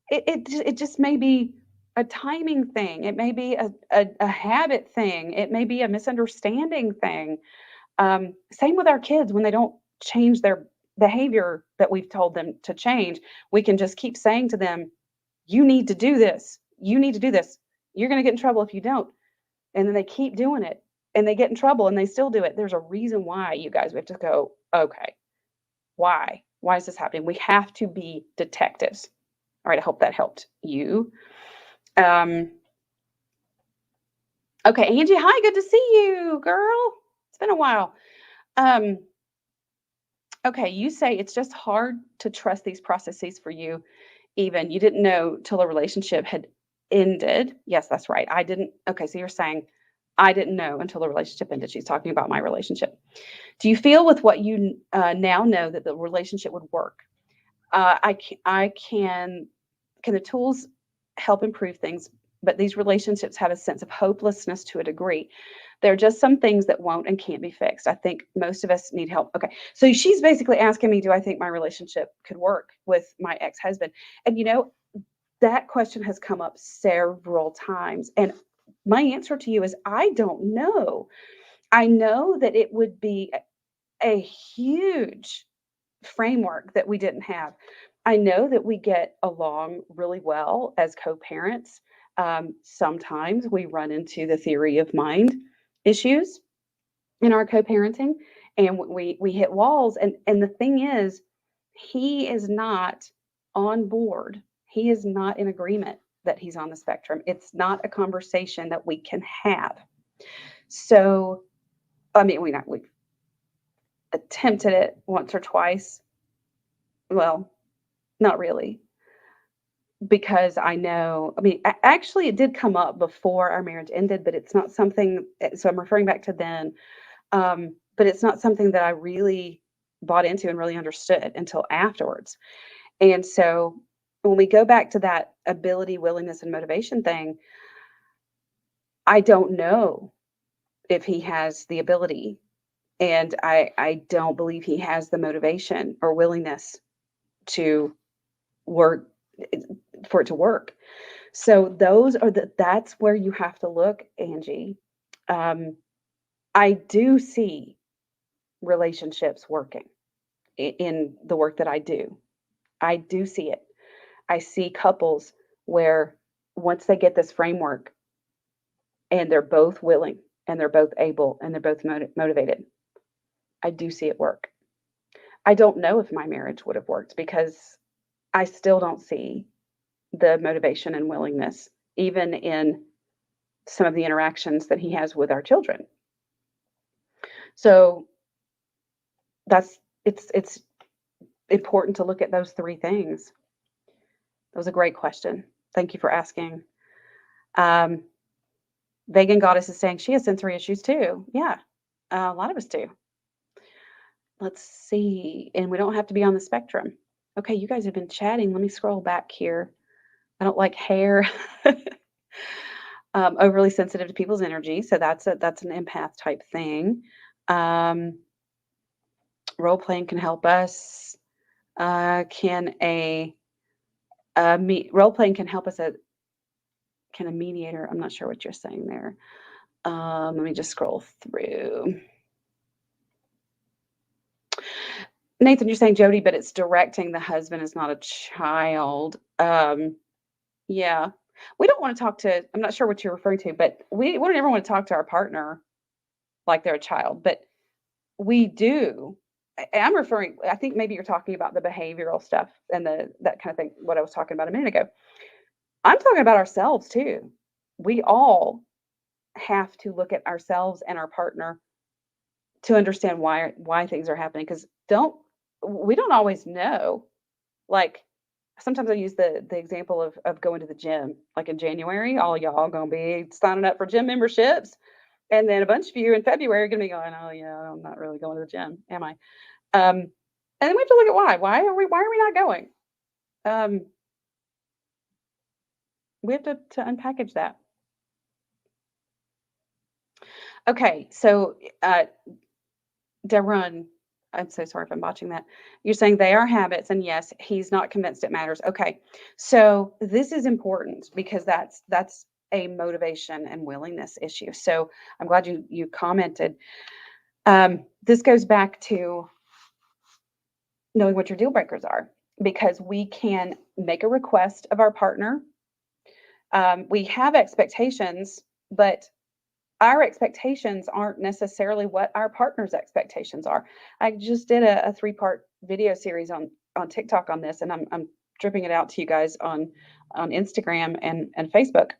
It just may be a timing thing. It may be a habit thing. It may be a misunderstanding thing. Same with our kids when they don't change their behavior that we've told them to change. We can just keep saying to them, you need to do this. You need to do this. You're going to get in trouble if you don't. And then they keep doing it and they get in trouble and they still do it. There's a reason why, you guys. We have to go, okay, why? Why is this happening? We have to be detectives. All right, I hope that helped you. Um, okay, Angie, hi, good to see you, girl. It's been a while. Um, okay, you say it's just hard to trust these processes for you, even. You didn't know till a relationship had ended. Yes, that's right. I didn't. Okay, so you're saying I didn't know until the relationship ended. She's talking about my relationship. Do you feel with what you now know that the relationship would work? I can the tools help improve things, but these relationships have a sense of hopelessness to a degree. There are just some things that won't and can't be fixed. I think most of us need help. Okay. So she's basically asking me, do I think my relationship could work with my ex-husband? And that question has come up several times. And my answer to you is I don't know. I know that it would be a huge framework that we didn't have. I know that we get along really well as co-parents. Sometimes we run into the theory of mind issues in our co-parenting, and we hit walls. And the thing is, he is not on board. He is not in agreement that he's on the spectrum. It's not a conversation that we can have. So, I mean, we've attempted it once or twice. Well, not really, because I know, I mean, actually, it did come up before our marriage ended, but it's not something, so I'm referring back to then, but it's not something that I really bought into and really understood until afterwards. And so when we go back to that ability, willingness, and motivation thing, I don't know if he has the ability. And I don't believe he has the motivation or willingness to work for it to work. So that's where you have to look, Angie. Um, I do see relationships working in the work that I do. I do see it. I see couples where once they get this framework and they're both willing and they're both able and they're both motivated, I do see it work. I don't know if my marriage would have worked because I still don't see the motivation and willingness, even in some of the interactions that he has with our children. So it's important to look at those three things. That was a great question. Thank you for asking. Um, Vegan Goddess is saying she has sensory issues too. Yeah, a lot of us do. Let's see. And we don't have to be on the spectrum. Okay, you guys have been chatting. Let me scroll back here. I don't like hair. Overly sensitive to people's energy. So that's an empath type thing. Role playing can help us. Role playing can help us can a mediator? I'm not sure what you're saying there. Let me just scroll through. Nathan, you're saying Jodi, but it's directing the husband is not a child. Yeah. We don't want to talk to, I'm not sure what you're referring to, but we don't ever want to talk to our partner like they're a child, but we do. I'm referring, I think maybe you're talking about the behavioral stuff and that kind of thing, what I was talking about a minute ago. I'm talking about ourselves too. We all have to look at ourselves and our partner to understand why things are happening, because we don't always know. Like sometimes I use the example of going to the gym. Like in January, all y'all gonna be signing up for gym memberships, and then a bunch of you in February are gonna be going, oh yeah, I'm not really going to the gym, am I? And then we have to look at why. Why are we not going? We have to unpackage that. Okay, so Darun, I'm so sorry if I'm botching that. You're saying they are habits, and yes, he's not convinced it matters. Okay, so this is important because that's a motivation and willingness issue. So I'm glad you commented. This goes back to knowing what your deal breakers are, because we can make a request of our partner. We have expectations, but our expectations aren't necessarily what our partner's expectations are. I just did a 3-part video series on TikTok on this, and I'm dripping it out to you guys on Instagram and Facebook.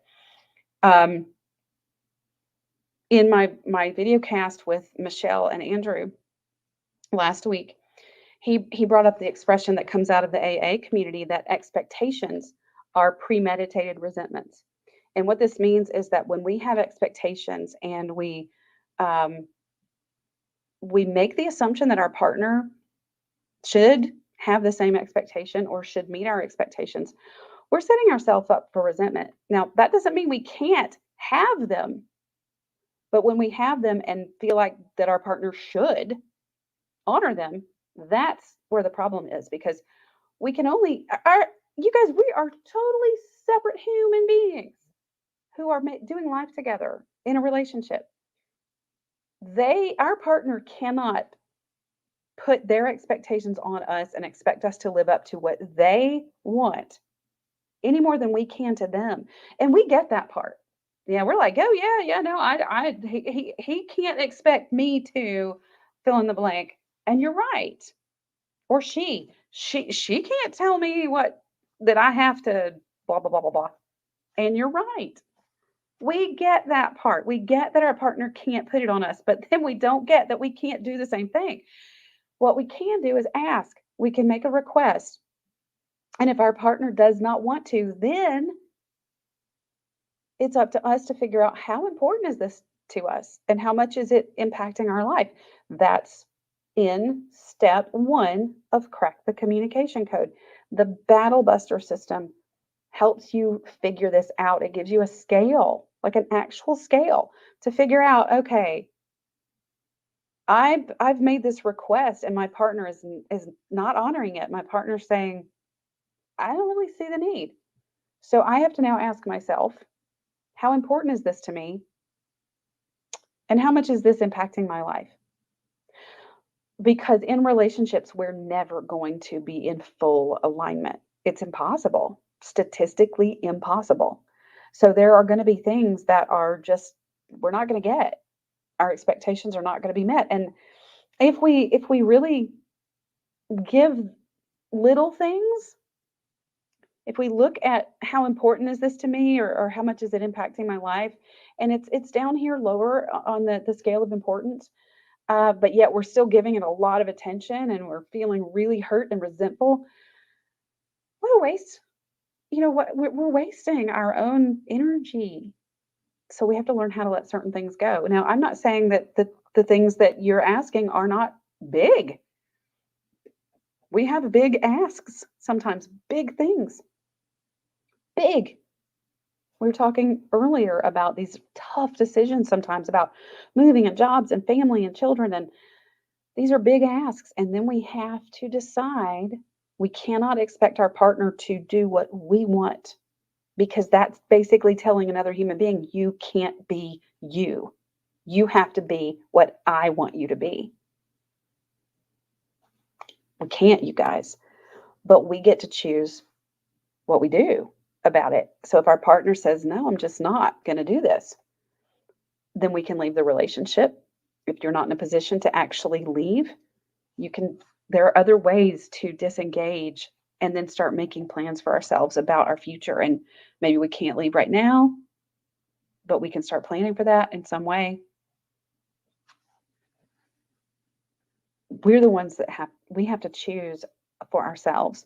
In my video cast with Michelle and Andrew last week, he brought up the expression that comes out of the AA community, that expectations are premeditated resentments. And what this means is that when we have expectations and we make the assumption that our partner should have the same expectation or should meet our expectations, we're setting ourselves up for resentment. Now, that doesn't mean we can't have them, but when we have them and feel like that our partner should honor them, that's where the problem is, because we can only, you guys, we are totally separate human beings who are doing life together in a relationship. Our partner cannot put their expectations on us and expect us to live up to what they want any more than we can to them. And we get that part. Yeah, we're like, oh yeah, no, he can't expect me to fill in the blank. And you're right. Or she can't tell me that I have to blah blah blah blah blah. And you're right. We get that part. We get that our partner can't put it on us, but then we don't get that we can't do the same thing. What we can do is ask. We can make a request. And if our partner does not want to, then it's up to us to figure out how important is this to us and how much is it impacting our life. That's in step 1 of Crack the Communication Code. The Battle Buster system helps you figure this out. It gives you a scale like an actual scale to figure out, okay, I've made this request and my partner is not honoring it. My partner's saying, I don't really see the need. So I have to now ask myself, how important is this to me? And how much is this impacting my life? Because in relationships, we're never going to be in full alignment. It's impossible, statistically impossible. So there are going to be things that are just, we're not going to get. Our expectations are not going to be met. And if we really give little things, if we look at how important is this to me, or how much is it impacting my life, and it's down here lower on the scale of importance, but yet we're still giving it a lot of attention and we're feeling really hurt and resentful, what a waste. You know what? We're wasting our own energy. So we have to learn how to let certain things go. Now, I'm not saying that the things that you're asking are not big. We have big asks, sometimes big things. Big. We were talking earlier about these tough decisions sometimes about moving and jobs and family and children. And these are big asks. And then we have to decide we cannot expect our partner to do what we want, because that's basically telling another human being, you can't be you. You have to be what I want you to be. We can't, you guys, but we get to choose what we do about it. So if our partner says, no, I'm just not going to do this, then we can leave the relationship. If you're not in a position to actually leave, you can, there are other ways to disengage and then start making plans for ourselves about our future. And maybe we can't leave right now, but we can start planning for that in some way. We're the ones that we have to choose for ourselves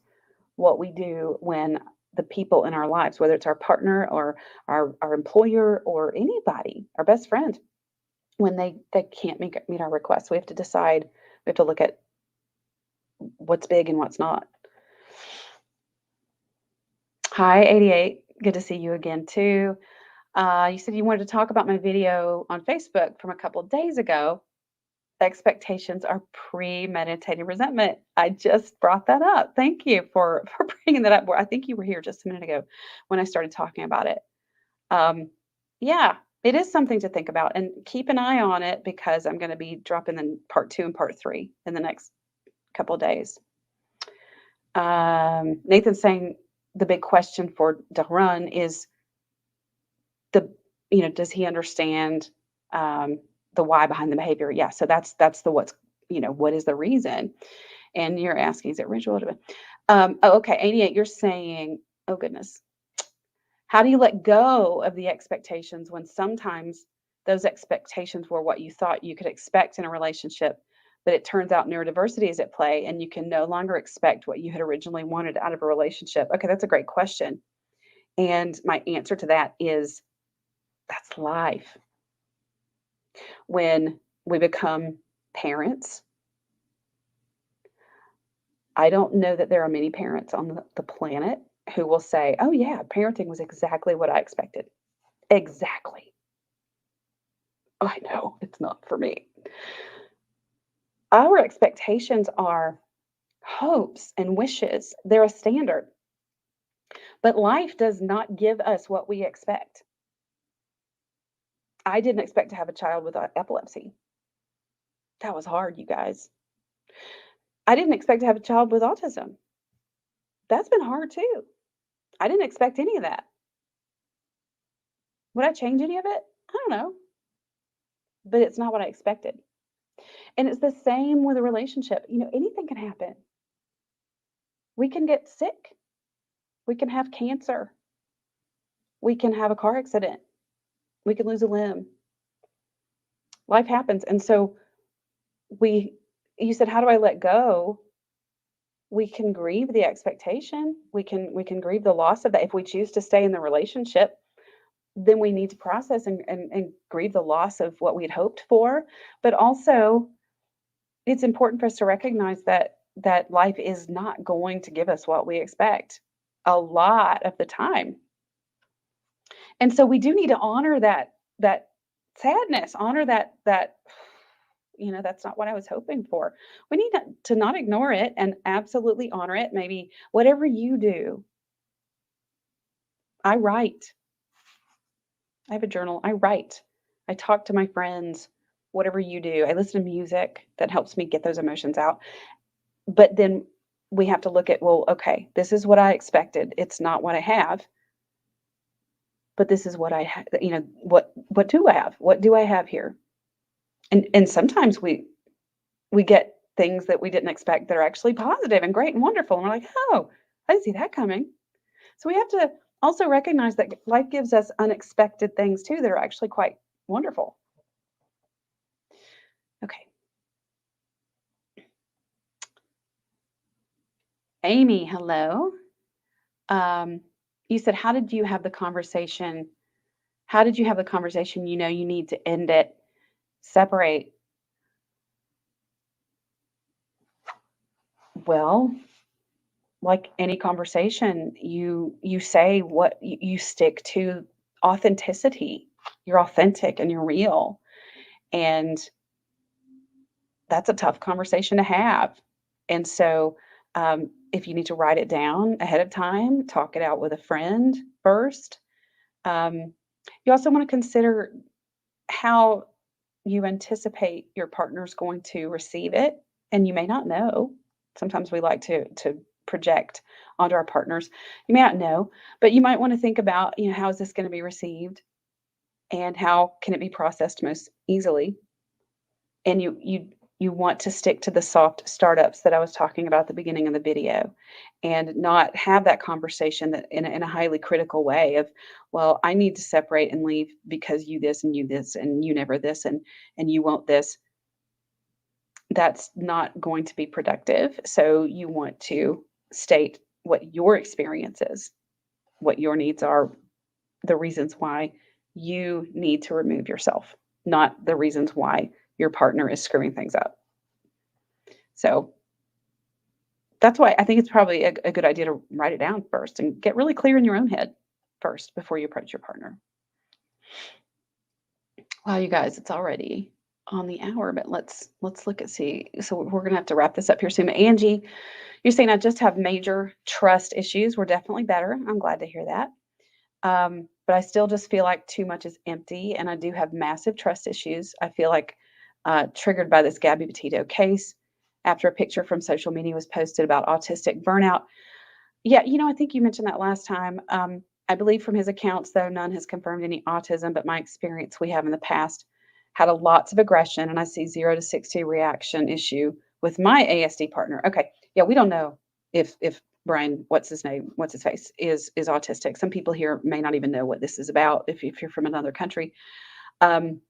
what we do when the people in our lives, whether it's our partner or our employer or anybody, our best friend, when they can't meet our requests. We have to decide, we have to look at what's big and what's not. Hi, 88. Good to see you again, too. You said you wanted to talk about my video on Facebook from a couple of days ago. Expectations are premeditated resentment. I just brought that up. Thank you for bringing that up. I think you were here just a minute ago when I started talking about it. Yeah, it is something to think about, and keep an eye on it, because I'm going to be dropping in part 2 and part 3 in the next couple of days. Nathan's saying the big question for Darun is does he understand the why behind the behavior? Yeah, so that's the what's, what is the reason? And you're asking, is it ritual? Okay, 88, you're saying, oh goodness, how do you let go of the expectations when sometimes those expectations were what you thought you could expect in a relationship, but it turns out neurodiversity is at play and you can no longer expect what you had originally wanted out of a relationship? Okay, that's a great question. And my answer to that is, that's life. When we become parents, I don't know that there are many parents on the planet who will say, oh yeah, parenting was exactly what I expected. Exactly. I know it's not for me. Our expectations are hopes and wishes. They're a standard. But life does not give us what we expect. I didn't expect to have a child with epilepsy. That was hard, you guys. I didn't expect to have a child with autism. That's been hard too. I didn't expect any of that. Would I change any of it? I don't know. But it's not what I expected. And it's the same with a relationship. Anything can happen. We can get sick. We can have cancer. We can have a car accident. We can lose a limb. Life happens. And so you said, how do I let go? We can grieve the expectation. We can grieve the loss of that. If we choose to stay in the relationship, then we need to process and grieve the loss of what we had hoped for. But also, it's important for us to recognize that life is not going to give us what we expect a lot of the time. And so we do need to honor that sadness, honor that that's not what I was hoping for. We need to not ignore it and absolutely honor it. Maybe whatever you do, I write. I have a journal. I write. I talk to my friends. Whatever you do, I listen to music that helps me get those emotions out. But then we have to look at, well, okay, this is what I expected. It's not what I have, but this is what I have. What do I have? What do I have here? And sometimes we get things that we didn't expect that are actually positive and great and wonderful. And we're like, oh, I didn't see that coming. So we have to also recognize that life gives us unexpected things too that are actually quite wonderful. Okay. Amy, hello. Um, you said, how did you have the conversation? How did you have the conversation? You need to end it, separate. Well, like any conversation, you say what you stick to authenticity. You're authentic and you're real. And that's a tough conversation to have. And so, if you need to write it down ahead of time, talk it out with a friend first. You also want to consider how you anticipate your partner's going to receive it, and you may not know. Sometimes we like to project onto our partners. You may not know, but you might want to think about, how is this going to be received, and how can it be processed most easily. And you want to stick to the soft startups that I was talking about at the beginning of the video, and not have that conversation that in a highly critical way of, well, I need to separate and leave because you this and you never this and you won't this. That's not going to be productive. So you want to state what your experience is, what your needs are, the reasons why you need to remove yourself, not the reasons why your partner is screwing things up. So that's why I think it's probably a good idea to write it down first and get really clear in your own head first before you approach your partner. Wow, you guys, it's already on the hour, but let's look at see. So we're gonna have to wrap this up here soon. Angie, you're saying I just have major trust issues. We're definitely better. I'm glad to hear that. But I still just feel like too much is empty, and I do have massive trust issues. I feel like triggered by this Gabby Petito case after a picture from social media was posted about autistic burnout. Yeah, I think you mentioned that last time. I believe from his accounts, though, none has confirmed any autism, but my experience we have in the past had a lots of aggression, and I see 0 to 60 reaction issue with my ASD partner. Okay, yeah, we don't know if Brian, what's his name, what's his face, is autistic. Some people here may not even know what this is about if you're from another country. Um,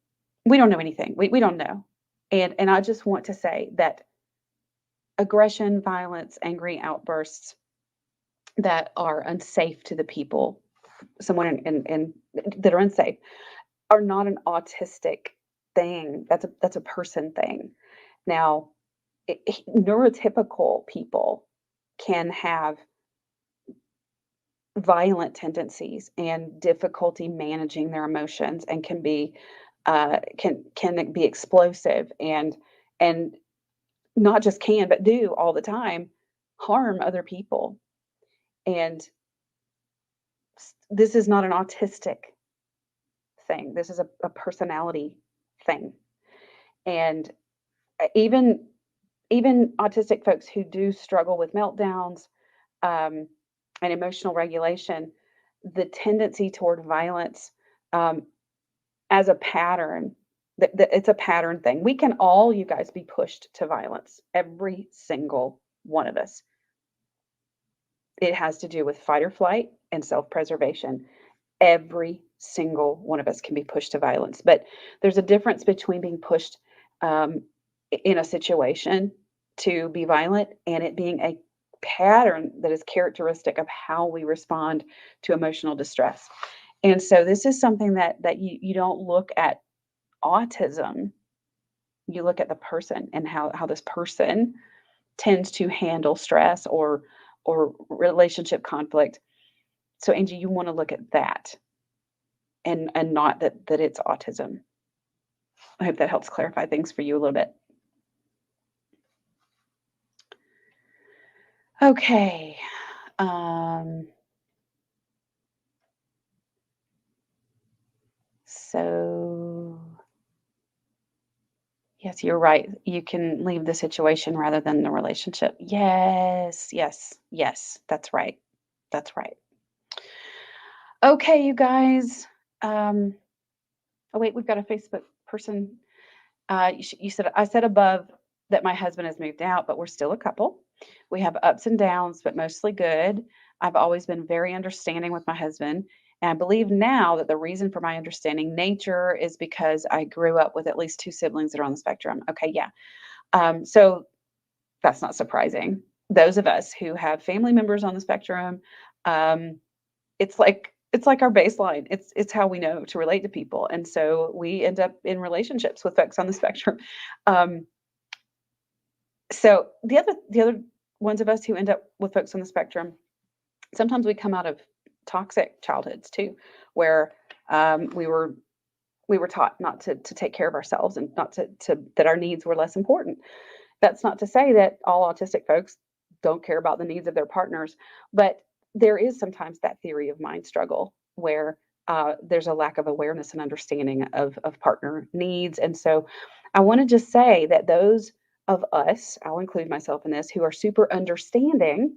we don't know anything. We don't know, and I just want to say that aggression, violence, angry outbursts that are unsafe to the people, someone in that are unsafe, are not an autistic thing. That's a person thing. Now, neurotypical people can have violent tendencies and difficulty managing their emotions, and can be explosive, and not just can but do all the time harm other people. And this is not an autistic thing. This is a personality thing. And even autistic folks who do struggle with meltdowns, um, and emotional regulation, the tendency toward violence, um, as a pattern, that it's a pattern thing. We can all, you guys, be pushed to violence. Every single one of us. It has to do with fight or flight and self-preservation. Every single one of us can be pushed to violence, but there's a difference between being pushed, um, in a situation to be violent, and it being a pattern that is characteristic of how we respond to emotional distress. And so this is something that you don't look at autism, you look at the person and how this person tends to handle stress or relationship conflict. So Angie, you want to look at that. and not that it's autism. I hope that helps clarify things for you a little bit. Okay. So yes, you're right. You can leave the situation rather than the relationship. Yes, yes, yes. That's right. That's right. Okay, you guys. Um, oh wait, we've got a Facebook person. You said I said above that my husband has moved out, but we're still a couple. We have ups and downs, but mostly good. I've always been very understanding with my husband, and I believe now that the reason for my understanding nature is because I grew up with at least two siblings that are on the spectrum. Okay, yeah. So that's not surprising. Those of us who have family members on the spectrum, um, it's like our baseline. It's how we know to relate to people, and so we end up in relationships with folks on the spectrum. Um, so the other ones of us who end up with folks on the spectrum, sometimes we come out of toxic childhoods too, where we were taught not to take care of ourselves and not to that our needs were less important. That's not to say that all autistic folks don't care about the needs of their partners, but there is sometimes that theory of mind struggle where there's a lack of awareness and understanding of partner needs. And so I want to just say that those of us, I'll include myself in this, who are super understanding,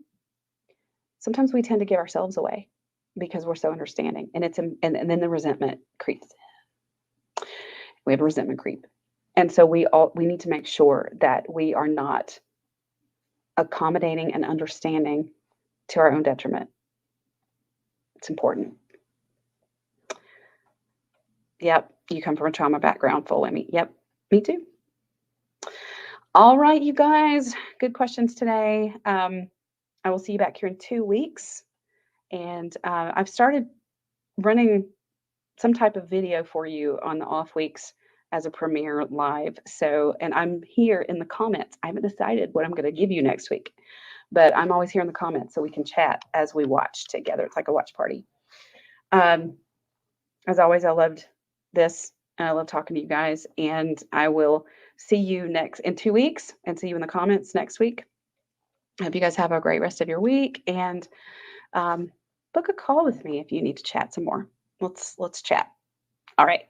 sometimes we tend to give ourselves away because we're so understanding. And then the resentment creeps. We have resentment creep. And so we need to make sure that we are not accommodating and understanding to our own detriment. It's important. Yep, you come from a trauma background, full Emmy. Yep, me too. All right, you guys, good questions today. I will see you back here in 2 weeks. And I've started running some type of video for you on the off weeks as a premiere live. So, and I'm here in the comments. I haven't decided what I'm going to give you next week, but I'm always here in the comments so we can chat as we watch together. It's like a watch party. As always, I loved this and I love talking to you guys. And I will see you next in 2 weeks and see you in the comments next week. I hope you guys have a great rest of your week and book a call with me if you need to chat some more. Let's chat. All right.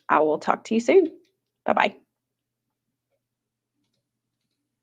I will talk to you soon. Bye-bye.